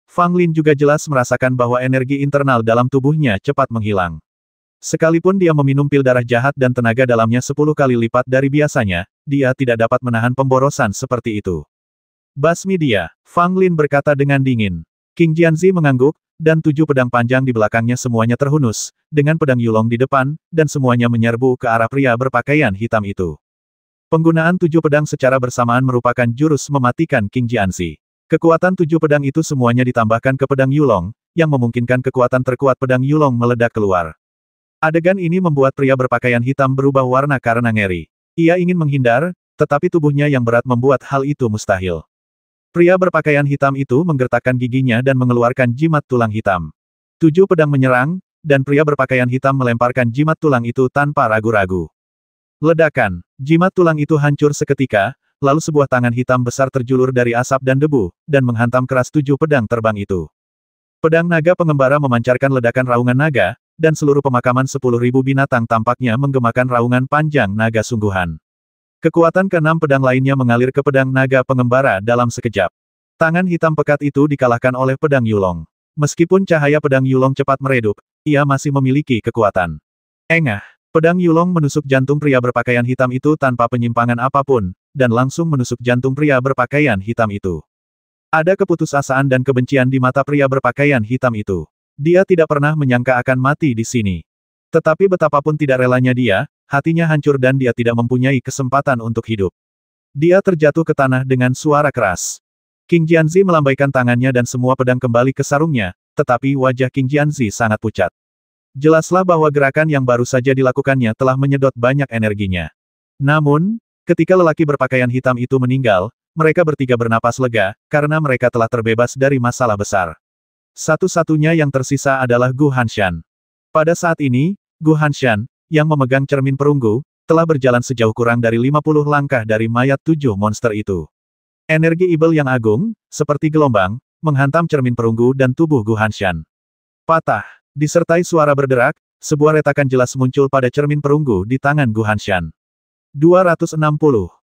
Fang Lin juga jelas merasakan bahwa energi internal dalam tubuhnya cepat menghilang. Sekalipun dia meminum pil darah jahat dan tenaga dalamnya 10 kali lipat dari biasanya, dia tidak dapat menahan pemborosan seperti itu. Basmi dia, Fang Lin berkata dengan dingin. King Jianzi mengangguk, dan 7 pedang panjang di belakangnya semuanya terhunus, dengan pedang Yulong di depan, dan semuanya menyerbu ke arah pria berpakaian hitam itu. Penggunaan 7 pedang secara bersamaan merupakan jurus mematikan King Jianzi. Kekuatan 7 pedang itu semuanya ditambahkan ke pedang Yulong, yang memungkinkan kekuatan terkuat pedang Yulong meledak keluar. Adegan ini membuat pria berpakaian hitam berubah warna karena ngeri. Ia ingin menghindar, tetapi tubuhnya yang berat membuat hal itu mustahil. Pria berpakaian hitam itu menggertakkan giginya dan mengeluarkan jimat tulang hitam. 7 pedang menyerang, dan pria berpakaian hitam melemparkan jimat tulang itu tanpa ragu-ragu. Ledakan, jimat tulang itu hancur seketika, lalu sebuah tangan hitam besar terjulur dari asap dan debu, dan menghantam keras 7 pedang terbang itu. Pedang naga pengembara memancarkan ledakan raungan naga, dan seluruh pemakaman 10.000 binatang tampaknya menggemakan raungan panjang naga sungguhan. Kekuatan ke-6 pedang lainnya mengalir ke pedang naga pengembara dalam sekejap. Tangan hitam pekat itu dikalahkan oleh pedang Yulong. Meskipun cahaya pedang Yulong cepat meredup, ia masih memiliki kekuatan. Engah, pedang Yulong menusuk jantung pria berpakaian hitam itu tanpa penyimpangan apapun, dan langsung menusuk jantung pria berpakaian hitam itu. Ada keputusasaan dan kebencian di mata pria berpakaian hitam itu. Dia tidak pernah menyangka akan mati di sini. Tetapi betapapun tidak relanya dia, hatinya hancur dan dia tidak mempunyai kesempatan untuk hidup. Dia terjatuh ke tanah dengan suara keras. King Jianzi melambaikan tangannya dan semua pedang kembali ke sarungnya, tetapi wajah King Jianzi sangat pucat. Jelaslah bahwa gerakan yang baru saja dilakukannya telah menyedot banyak energinya. Namun, ketika lelaki berpakaian hitam itu meninggal, mereka bertiga bernapas lega, karena mereka telah terbebas dari masalah besar. Satu-satunya yang tersisa adalah Gu Hanshan. Pada saat ini, Gu Hanshan, yang memegang cermin perunggu, telah berjalan sejauh kurang dari 50 langkah dari mayat 7 monster itu. Energi ibel yang agung, seperti gelombang, menghantam cermin perunggu dan tubuh Gu Hanshan. Patah, disertai suara berderak, sebuah retakan jelas muncul pada cermin perunggu di tangan Gu Hanshan. 260.